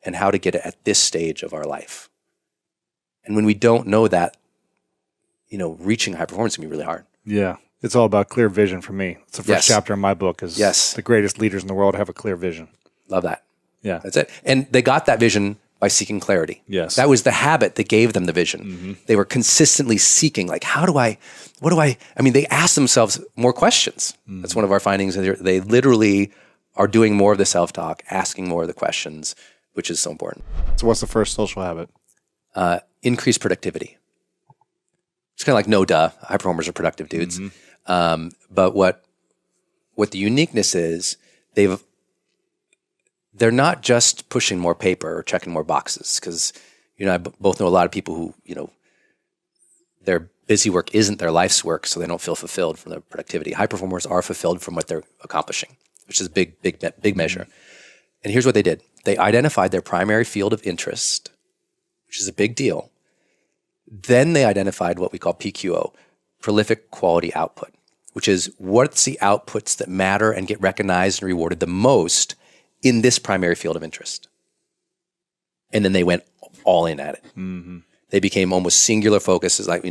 and how to get it at this stage of our life. And when we don't know that, reaching high performance can be really hard. Yeah. It's all about clear vision for me. It's the first chapter in my book is the greatest leaders in the world have a clear vision. Love that. Yeah. That's it. And they got that vision by seeking clarity. Yes. That was the habit that gave them the vision. Mm-hmm. They were consistently seeking, like, they asked themselves more questions. Mm-hmm. That's one of our findings. They literally are doing more of the self-talk, asking more of the questions, which is so important. So what's the first social habit? Increase productivity. It's kind of like, no duh, high performers are productive dudes. Mm-hmm. But what the uniqueness is, they're not just pushing more paper or checking more boxes, because I both know a lot of people who their busy work isn't their life's work, so they don't feel fulfilled from their productivity. High performers are fulfilled from what they're accomplishing, which is a big measure. And here's what they did: they identified their primary field of interest, which is a big deal. Then they identified what we call PQO, prolific quality output, which is what's the outputs that matter and get recognized and rewarded the most in this primary field of interest. And then they went all in at it. Mm-hmm. They became almost singular focuses. Like,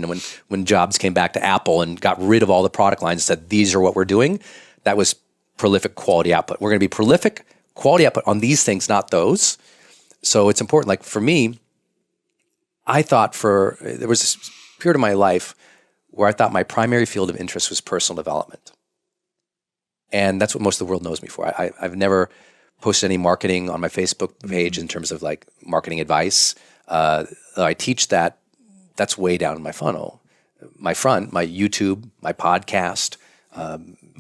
when Jobs came back to Apple and got rid of all the product lines and said, these are what we're doing, that was prolific quality output. We're going to be prolific quality output on these things, not those. So it's important. Like for me, I thought there was this period of my life where I thought my primary field of interest was personal development. And that's what most of the world knows me for. I've never posted any marketing on my Facebook page in terms of like marketing advice. I teach that. That's way down in my funnel. My front, my YouTube, my podcast,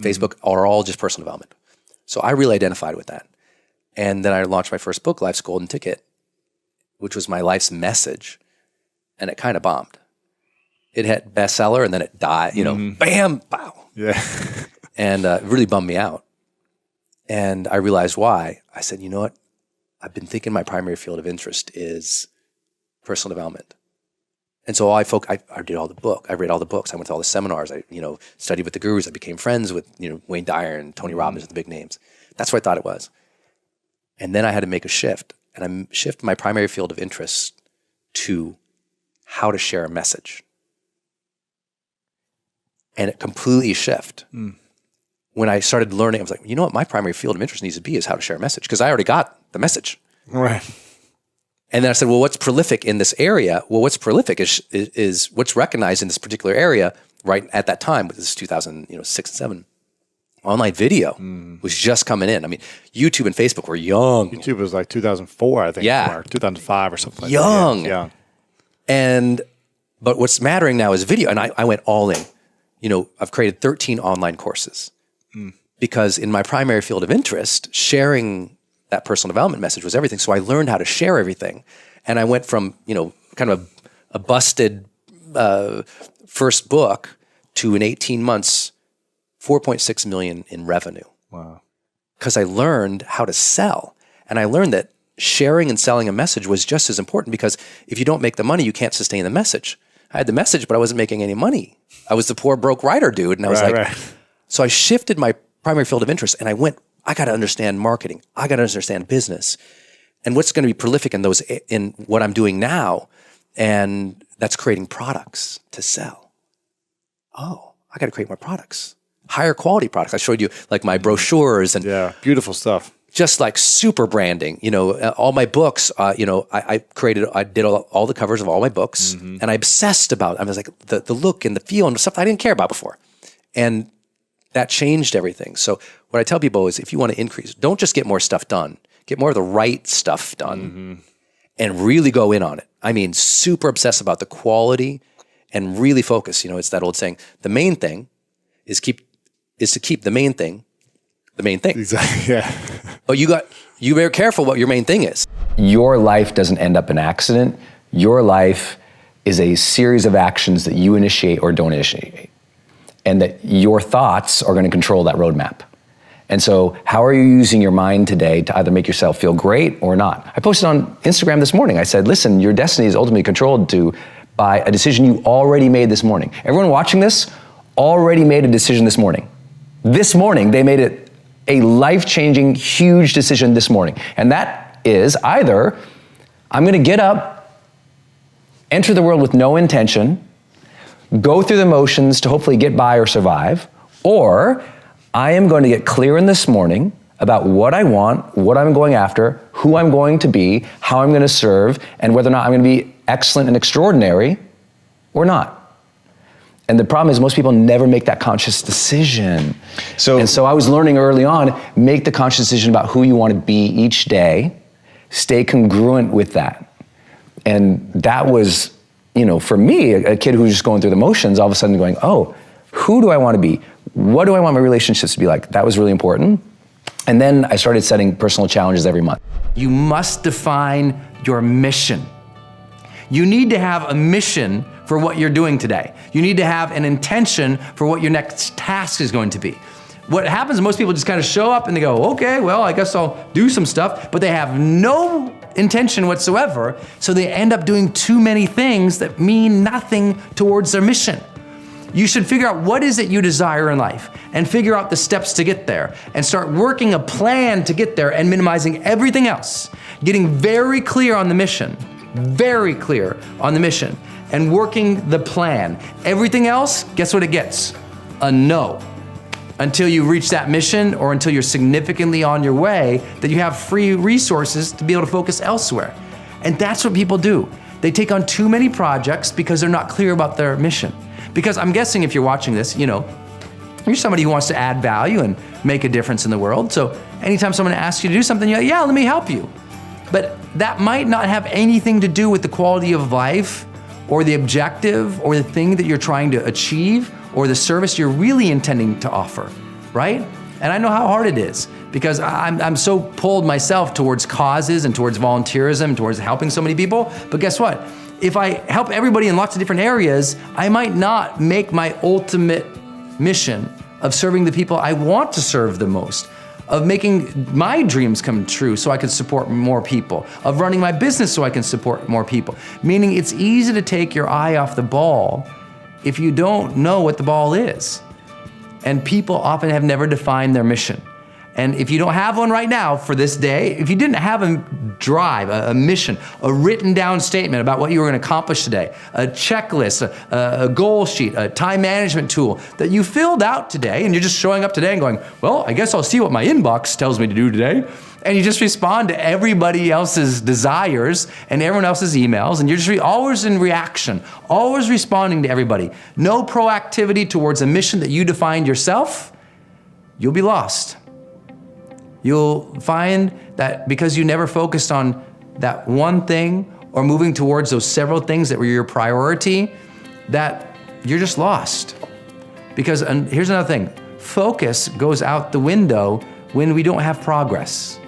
Facebook are all just personal development. So I really identified with that. And then I launched my first book, Life's Golden Ticket, which was my life's message. And it kind of bombed. It hit bestseller and then it died, bam, pow. Yeah. And it really bummed me out. And I realized why. I said, you know what? I've been thinking my primary field of interest is personal development. And so I did all the book. I read all the books. I went to all the seminars. I, studied with the gurus. I became friends with, Wayne Dyer and Tony Robbins, the big names. That's what I thought it was. And then I had to make a shift. And I shift my primary field of interest to how to share a message. And it completely shift. When I started learning, I was like, you know what my primary field of interest needs to be is how to share a message, because I already got the message. Right. And then I said, well, what's prolific in this area? Well, what's prolific is what's recognized in this particular area right at that time, which is 2006 and 7. Online video was just coming in. I mean, YouTube and Facebook were young. YouTube was like 2004, I think. Yeah. Or 2005 or something like young. that. Young. But what's mattering now is video. And I went all in. I've created 13 online courses because in my primary field of interest, sharing that personal development message was everything. So I learned how to share everything. And I went from, kind of a busted first book to in 18 months, 4.6 million in revenue. Wow. Because I learned how to sell. And I learned that sharing and selling a message was just as important, because if you don't make the money, you can't sustain the message. I had the message, but I wasn't making any money. I was the poor broke writer dude. And I was so I shifted my primary field of interest and I got to understand marketing. I got to understand business and what's going to be prolific in what I'm doing now. And that's creating products to sell. Oh, I got to create more products, higher quality products. I showed you like my brochures and beautiful stuff. Just like super branding, all my books, I did all the covers of all my books and I obsessed about, I was like the look and the feel and stuff I didn't care about before. And that changed everything. So what I tell people is if you want to increase, don't just get more stuff done, get more of the right stuff done and really go in on it. I mean, super obsessed about the quality and really focus. It's that old saying, the main thing is to keep the main thing the main thing. Exactly, yeah. But you better careful what your main thing is. Your life doesn't end up an accident. Your life is a series of actions that you initiate or don't initiate. And that your thoughts are going to control that roadmap. And so how are you using your mind today to either make yourself feel great or not? I posted on Instagram this morning. I said, listen, your destiny is ultimately controlled by a decision you already made this morning. Everyone watching this already made a decision this morning. This morning, they made it a life-changing, huge decision this morning. And that is either I'm going to get up, enter the world with no intention, go through the motions to hopefully get by or survive, or I am going to get clear in this morning about what I want, what I'm going after, who I'm going to be, how I'm going to serve, and whether or not I'm going to be excellent and extraordinary or not. And the problem is most people never make that conscious decision. So I was learning early on, make the conscious decision about who you want to be each day, stay congruent with that. And that was, for me, a kid who was just going through the motions, all of a sudden going, oh, who do I want to be? What do I want my relationships to be like? That was really important. And then I started setting personal challenges every month. You must define your mission. You need to have a mission for what you're doing today. You need to have an intention for what your next task is going to be. What happens is most people just kind of show up and they go, okay, well, I guess I'll do some stuff, but they have no intention whatsoever, so they end up doing too many things that mean nothing towards their mission. You should figure out what is it you desire in life and figure out the steps to get there and start working a plan to get there and minimizing everything else. Getting very clear on the mission, and working the plan. Everything else, guess what it gets? A no. Until you reach that mission or until you're significantly on your way, that you have free resources to be able to focus elsewhere. And that's what people do. They take on too many projects because they're not clear about their mission. Because I'm guessing if you're watching this, you're somebody who wants to add value and make a difference in the world. So anytime someone asks you to do something, you're like, yeah, let me help you. But that might not have anything to do with the quality of life or the objective or the thing that you're trying to achieve or the service you're really intending to offer, right? And I know how hard it is because I'm so pulled myself towards causes and towards volunteerism, towards helping so many people. But guess what? If I help everybody in lots of different areas, I might not make my ultimate mission of serving the people I want to serve the most. of making my dreams come true so I can support more people, of running my business so I can support more people. Meaning it's easy to take your eye off the ball if you don't know what the ball is. And people often have never defined their mission. And if you don't have one right now for this day, if you didn't have a drive, a mission, a written down statement about what you were going to accomplish today, a checklist, a goal sheet, a time management tool that you filled out today, and you're just showing up today and going, well, I guess I'll see what my inbox tells me to do today. And you just respond to everybody else's desires and everyone else's emails, and you're just always in reaction, always responding to everybody. No proactivity towards a mission that you defined yourself, you'll be lost. You'll find that because you never focused on that one thing or moving towards those several things that were your priority, that you're just lost. Because, and here's another thing, focus goes out the window when we don't have progress,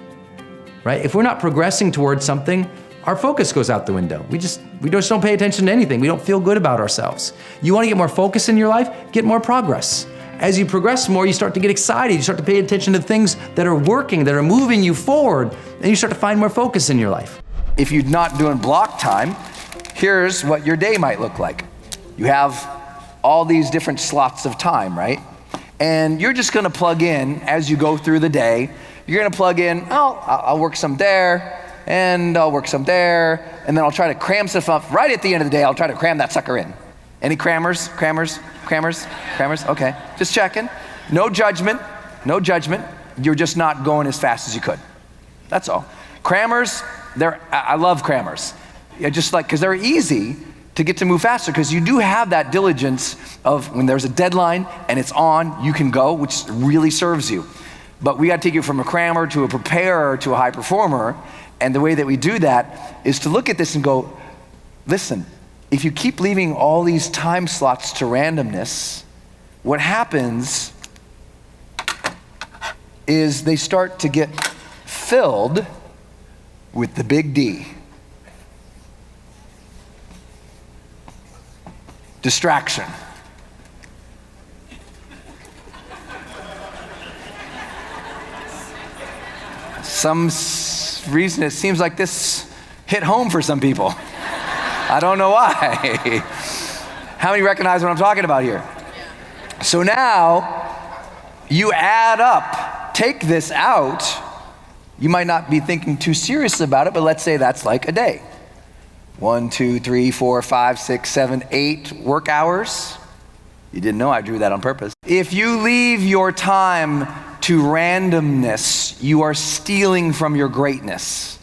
right? If we're not progressing towards something, our focus goes out the window. We just don't pay attention to anything. We don't feel good about ourselves. You want to get more focus in your life? Get more progress. As you progress more, you start to get excited. You start to pay attention to things that are working, that are moving you forward, and you start to find more focus in your life. If you're not doing block time, here's what your day might look like. You have all these different slots of time, right? And you're just gonna plug in as you go through the day. You're gonna plug in, I'll work some there, and I'll work some there, and then I'll try to cram stuff up. Right at the end of the day, I'll try to cram that sucker in. Any crammers? Okay, just checking. No judgment. You're just not going as fast as you could. That's all. Crammers, I love crammers. Just like, because they're easy to get to move faster, because you do have that diligence of when there's a deadline and it's on, you can go, which really serves you. But we got to take you from a crammer to a preparer to a high performer. And the way that we do that is to look at this and go, listen, if you keep leaving all these time slots to randomness, what happens is they start to get filled with the big D. Distraction. Some reason it seems like this hit home for some people. I don't know why. How many recognize what I'm talking about here? So now you add up, take this out. You might not be thinking too seriously about it, but let's say that's like a day. 1, 2, 3, 4, 5, 6, 7, 8 work hours. You didn't know I drew that on purpose. If you leave your time to randomness, you are stealing from your greatness.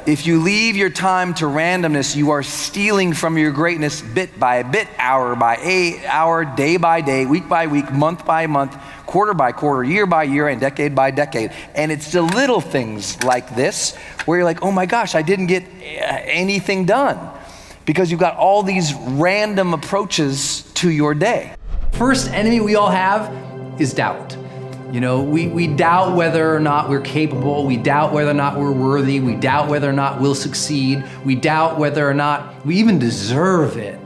If you leave your time to randomness, you are stealing from your greatness bit by bit, hour by hour, day by day, week by week, month by month, quarter by quarter, year by year, and decade by decade. And it's the little things like this where you're like, oh my gosh, I didn't get anything done, because you've got all these random approaches to your day. First enemy we all have is doubt. You know, we doubt whether or not we're capable. We doubt whether or not we're worthy. We doubt whether or not we'll succeed. We doubt whether or not we even deserve it.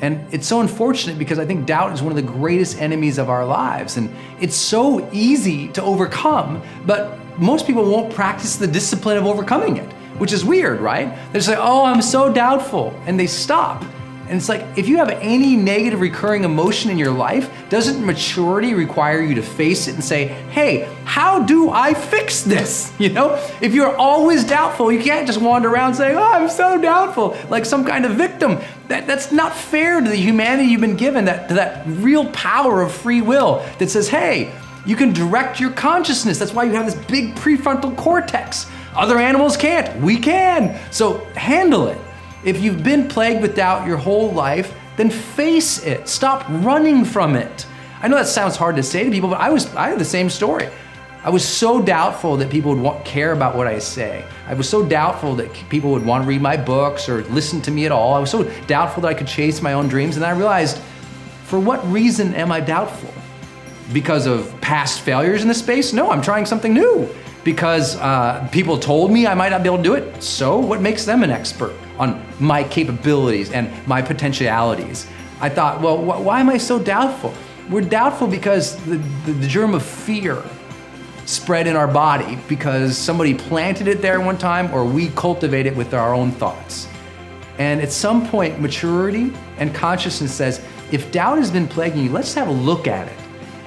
And it's so unfortunate, because I think doubt is one of the greatest enemies of our lives. And it's so easy to overcome, but most people won't practice the discipline of overcoming it, which is weird, right? They just say, oh, I'm so doubtful, and they stop. And it's like, if you have any negative recurring emotion in your life, doesn't maturity require you to face it and say, hey, how do I fix this? You know, if you're always doubtful, you can't just wander around saying, oh, I'm so doubtful, like some kind of victim. That's not fair to the humanity you've been given, to that real power of free will that says, hey, you can direct your consciousness. That's why you have this big prefrontal cortex. Other animals can't, we can. So handle it. If you've been plagued with doubt your whole life, then face it. Stop running from it. I know that sounds hard to say to people, but I had the same story. I was so doubtful that people would care about what I say. I was so doubtful that people would want to read my books or listen to me at all. I was so doubtful that I could chase my own dreams, and then I realized, for what reason am I doubtful? Because of past failures in this space? No, I'm trying something new. Because people told me I might not be able to do it. So what makes them an expert on my capabilities and my potentialities? I thought, well, why am I so doubtful? We're doubtful because the germ of fear spread in our body because somebody planted it there one time or we cultivate it with our own thoughts. And at some point, maturity and consciousness says, if doubt has been plaguing you, let's have a look at it.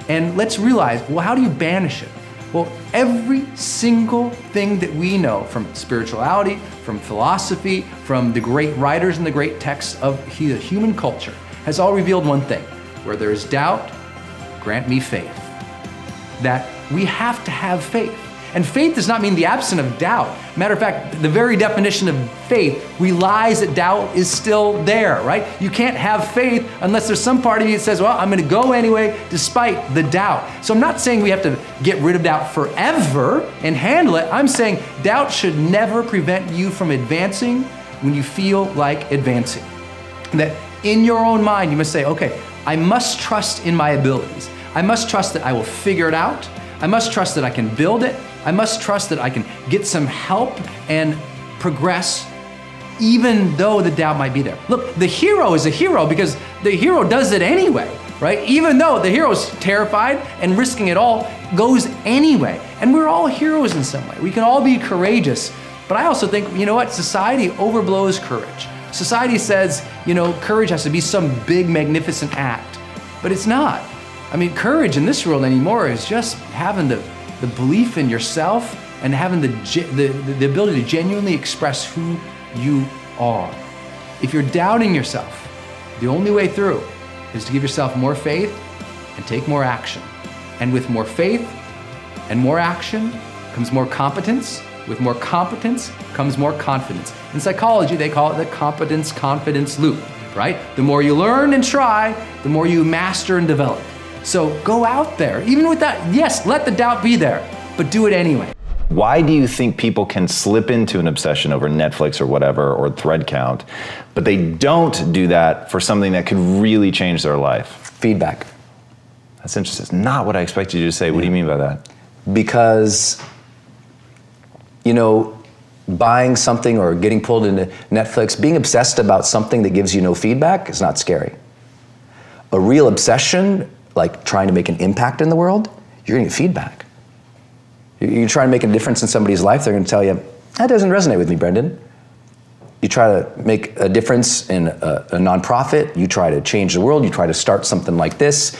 And let's realize, well, how do you banish it? Well, every single thing that we know from spirituality, from philosophy, from the great writers and the great texts of the human culture has all revealed one thing. Where there is doubt, grant me faith. That we have to have faith. And faith does not mean the absence of doubt. Matter of fact, the very definition of faith relies that doubt is still there, right? You can't have faith unless there's some part of you that says, well, I'm gonna go anyway despite the doubt. So I'm not saying we have to get rid of doubt forever and handle it. I'm saying doubt should never prevent you from advancing when you feel like advancing. That in your own mind, you must say, okay, I must trust in my abilities. I must trust that I will figure it out. I must trust that I can build it. I must trust that I can get some help and progress even though the doubt might be there. Look, the hero is a hero because the hero does it anyway, right? Even though the hero's terrified and risking it all, goes anyway. And we're all heroes in some way. We can all be courageous. But I also think, you know what? Society overblows courage. Society says, you know, courage has to be some big, magnificent act. But it's not. I mean, courage in this world anymore is just having the belief in yourself and having the ability to genuinely express who you are. If you're doubting yourself, the only way through is to give yourself more faith and take more action. And with more faith and more action comes more competence. With more competence comes more confidence. In psychology, they call it the competence-confidence loop, right? The more you learn and try, the more you master and develop. So go out there, even with that, yes, let the doubt be there, but do it anyway. Why do you think people can slip into an obsession over Netflix or whatever, or thread count, but they don't do that for something that could really change their life? Feedback. That's interesting. It's not what I expected you to say. What do you mean by that? Because, you know, buying something or getting pulled into Netflix, being obsessed about something that gives you no feedback is not scary. A real obsession, like trying to make an impact in the world, you're gonna get feedback. You try to make a difference in somebody's life, they're gonna tell you, that doesn't resonate with me, Brendon. You try to make a difference in a nonprofit, you try to change the world, you try to start something like this,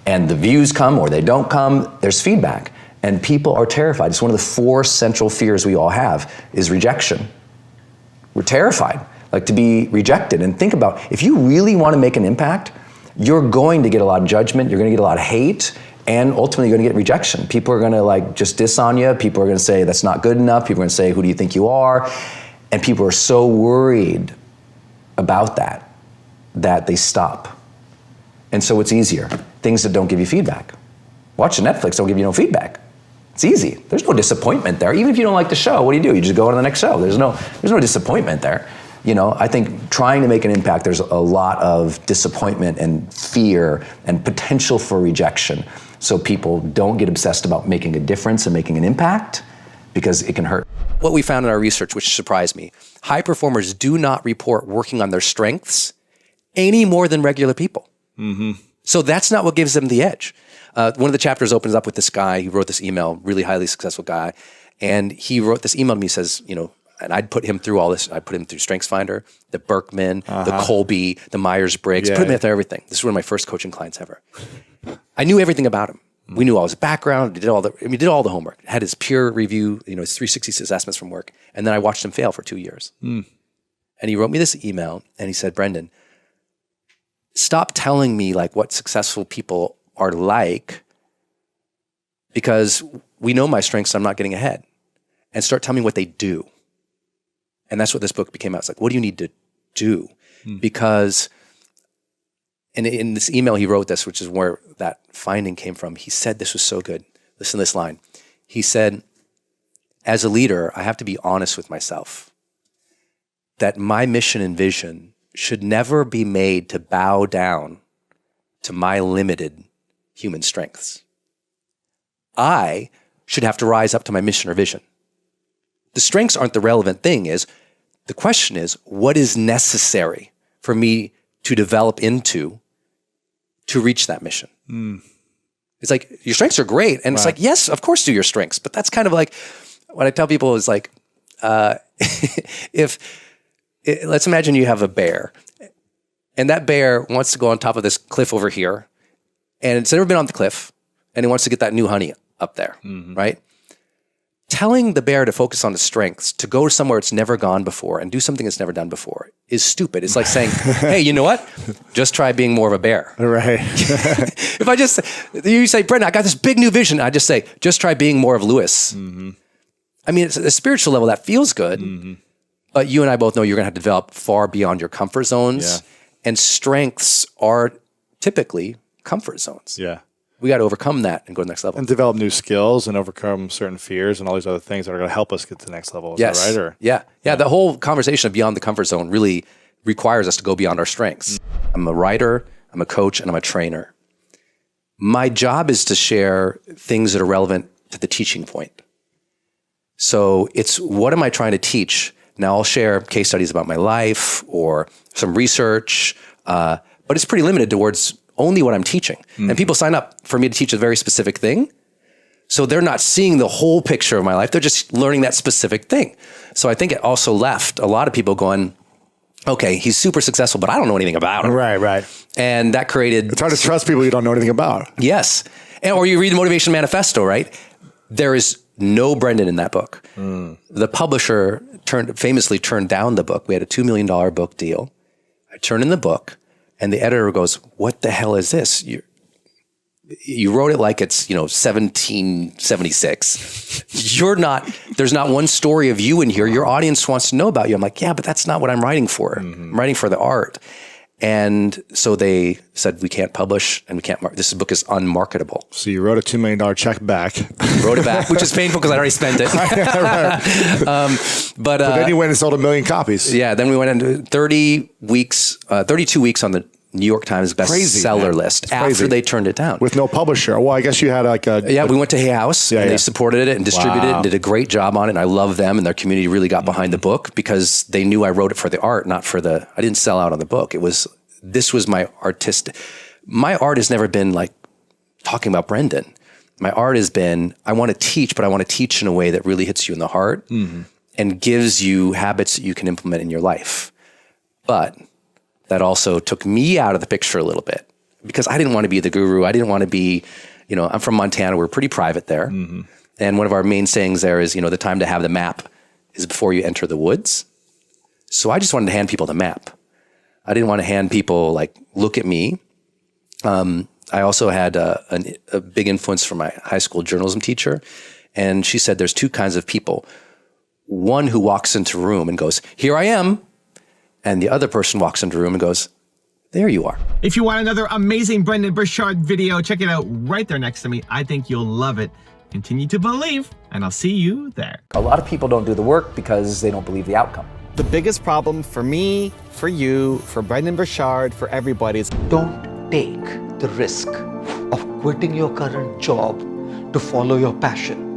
and the views come or they don't come, there's feedback. And people are terrified. It's one of the 4 central fears we all have is rejection. We're terrified, like to be rejected. And think about, if you really wanna make an impact, you're going to get a lot of judgment, you're gonna get a lot of hate, and ultimately you're gonna get rejection. People are gonna like just diss on you, people are gonna say that's not good enough, people are gonna say, who do you think you are? And people are so worried about that they stop. And so it's easier, things that don't give you feedback. Watching Netflix don't give you no feedback. It's easy, there's no disappointment there. Even if you don't like the show, what do? You just go on to the next show. There's no disappointment there. You know, I think trying to make an impact, there's a lot of disappointment and fear and potential for rejection. So people don't get obsessed about making a difference and making an impact because it can hurt. What we found in our research, which surprised me, high performers do not report working on their strengths any more than regular people. Mm-hmm. So that's not what gives them the edge. One of the chapters opens up with this guy. He wrote this email, really highly successful guy. And he wrote this email to me, says, you know, and I'd put him through all this. I put him through StrengthsFinder, the Berkman, the Colby, the Myers-Briggs, put him through everything. This is one of my first coaching clients ever. I knew everything about him. We knew all his background, did all the homework, had his peer review, you know, his 360 assessments from work. And then I watched him fail for 2 years. And he wrote me this email and he said, Brendon, stop telling me like what successful people are like because we know my strengths, I'm not getting ahead. And start telling me what they do. And that's what this book became about. It's like, what do you need to do? Because, and in this email he wrote this, which is where that finding came from. He said, this was so good. Listen to this line. He said, as a leader, I have to be honest with myself that my mission and vision should never be made to bow down to my limited human strengths. I should have to rise up to my mission or vision. The strengths aren't the relevant thing. The question is, what is necessary for me to develop into to reach that mission? It's like, your strengths are great. And it's like, yes, of course do your strengths. But that's kind of like, what I tell people is like, let's imagine you have a bear. And that bear wants to go on top of this cliff over here. And it's never been on the cliff. And he wants to get that new honey up there, right? Telling the bear to focus on his strengths, to go somewhere it's never gone before and do something it's never done before is stupid. It's like saying, hey, you know what? Just try being more of a bear. Right. If you say, Brendon, I got this big new vision. I just say, just try being more of Lewis. I mean, it's a spiritual level that feels good, but you and I both know you're going to have to develop far beyond your comfort zones. And strengths are typically comfort zones. Yeah. We got to overcome that and go to the next level. And develop new skills and overcome certain fears and all these other things that are going to help us get to the next level. Is that right? Or? Yeah. The whole conversation of beyond the comfort zone really requires us to go beyond our strengths. I'm a writer, I'm a coach, and I'm a trainer. My job is to share things that are relevant to the teaching point. So it's, what am I trying to teach? Now I'll share case studies about my life or some research, but it's pretty limited towards only what I'm teaching. And people sign up for me to teach a very specific thing. So they're not seeing the whole picture of my life. They're just learning that specific thing. So I think it also left a lot of people going, okay, he's super successful, but I don't know anything about him. Right. And that created... It's hard to trust people you don't know anything about. Yes. Or you read the Motivation Manifesto, right? There is no Brendon in that book. The publisher famously turned down the book. We had a $2 million book deal. I turned in the book, and the editor goes, what the hell is this? You wrote it like it's, 1776. There's not one story of you in here. Your audience wants to know about you. I'm like, yeah, but that's not what I'm writing for. I'm writing for the art. And so they said, we can't publish and we can't this book is unmarketable. So you wrote a $2 million check back. Wrote it back, which is painful because I already spent it. But then you went and sold 1 million copies. Yeah, then we went into 32 weeks on the New York Times bestseller list after they turned it down. With no publisher. Well, I guess you had we went to Hay House and they supported it and distributed it and did a great job on it. And I love them, and their community really got behind the book because they knew I wrote it for the art, not for I didn't sell out on the book. This was my my art has never been like talking about Brendon. My art has been, I want to teach, but I want to teach in a way that really hits you in the heart and gives you habits that you can implement in your life. But that also took me out of the picture a little bit because I didn't want to be the guru. I didn't want to be, I'm from Montana. We're pretty private there. And one of our main sayings there is, the time to have the map is before you enter the woods. So I just wanted to hand people the map. I didn't want to hand people like, look at me. I also had a big influence from my high school journalism teacher. And she said, there's two kinds of people. One who walks into a room and goes, here I am. And the other person walks into the room and goes, there you are. If you want another amazing Brendon Burchard video, check it out right there next to me. I think you'll love it. Continue to believe, and I'll see you there. A lot of people don't do the work because they don't believe the outcome. The biggest problem for me, for you, for Brendon Burchard, for everybody is don't take the risk of quitting your current job to follow your passion.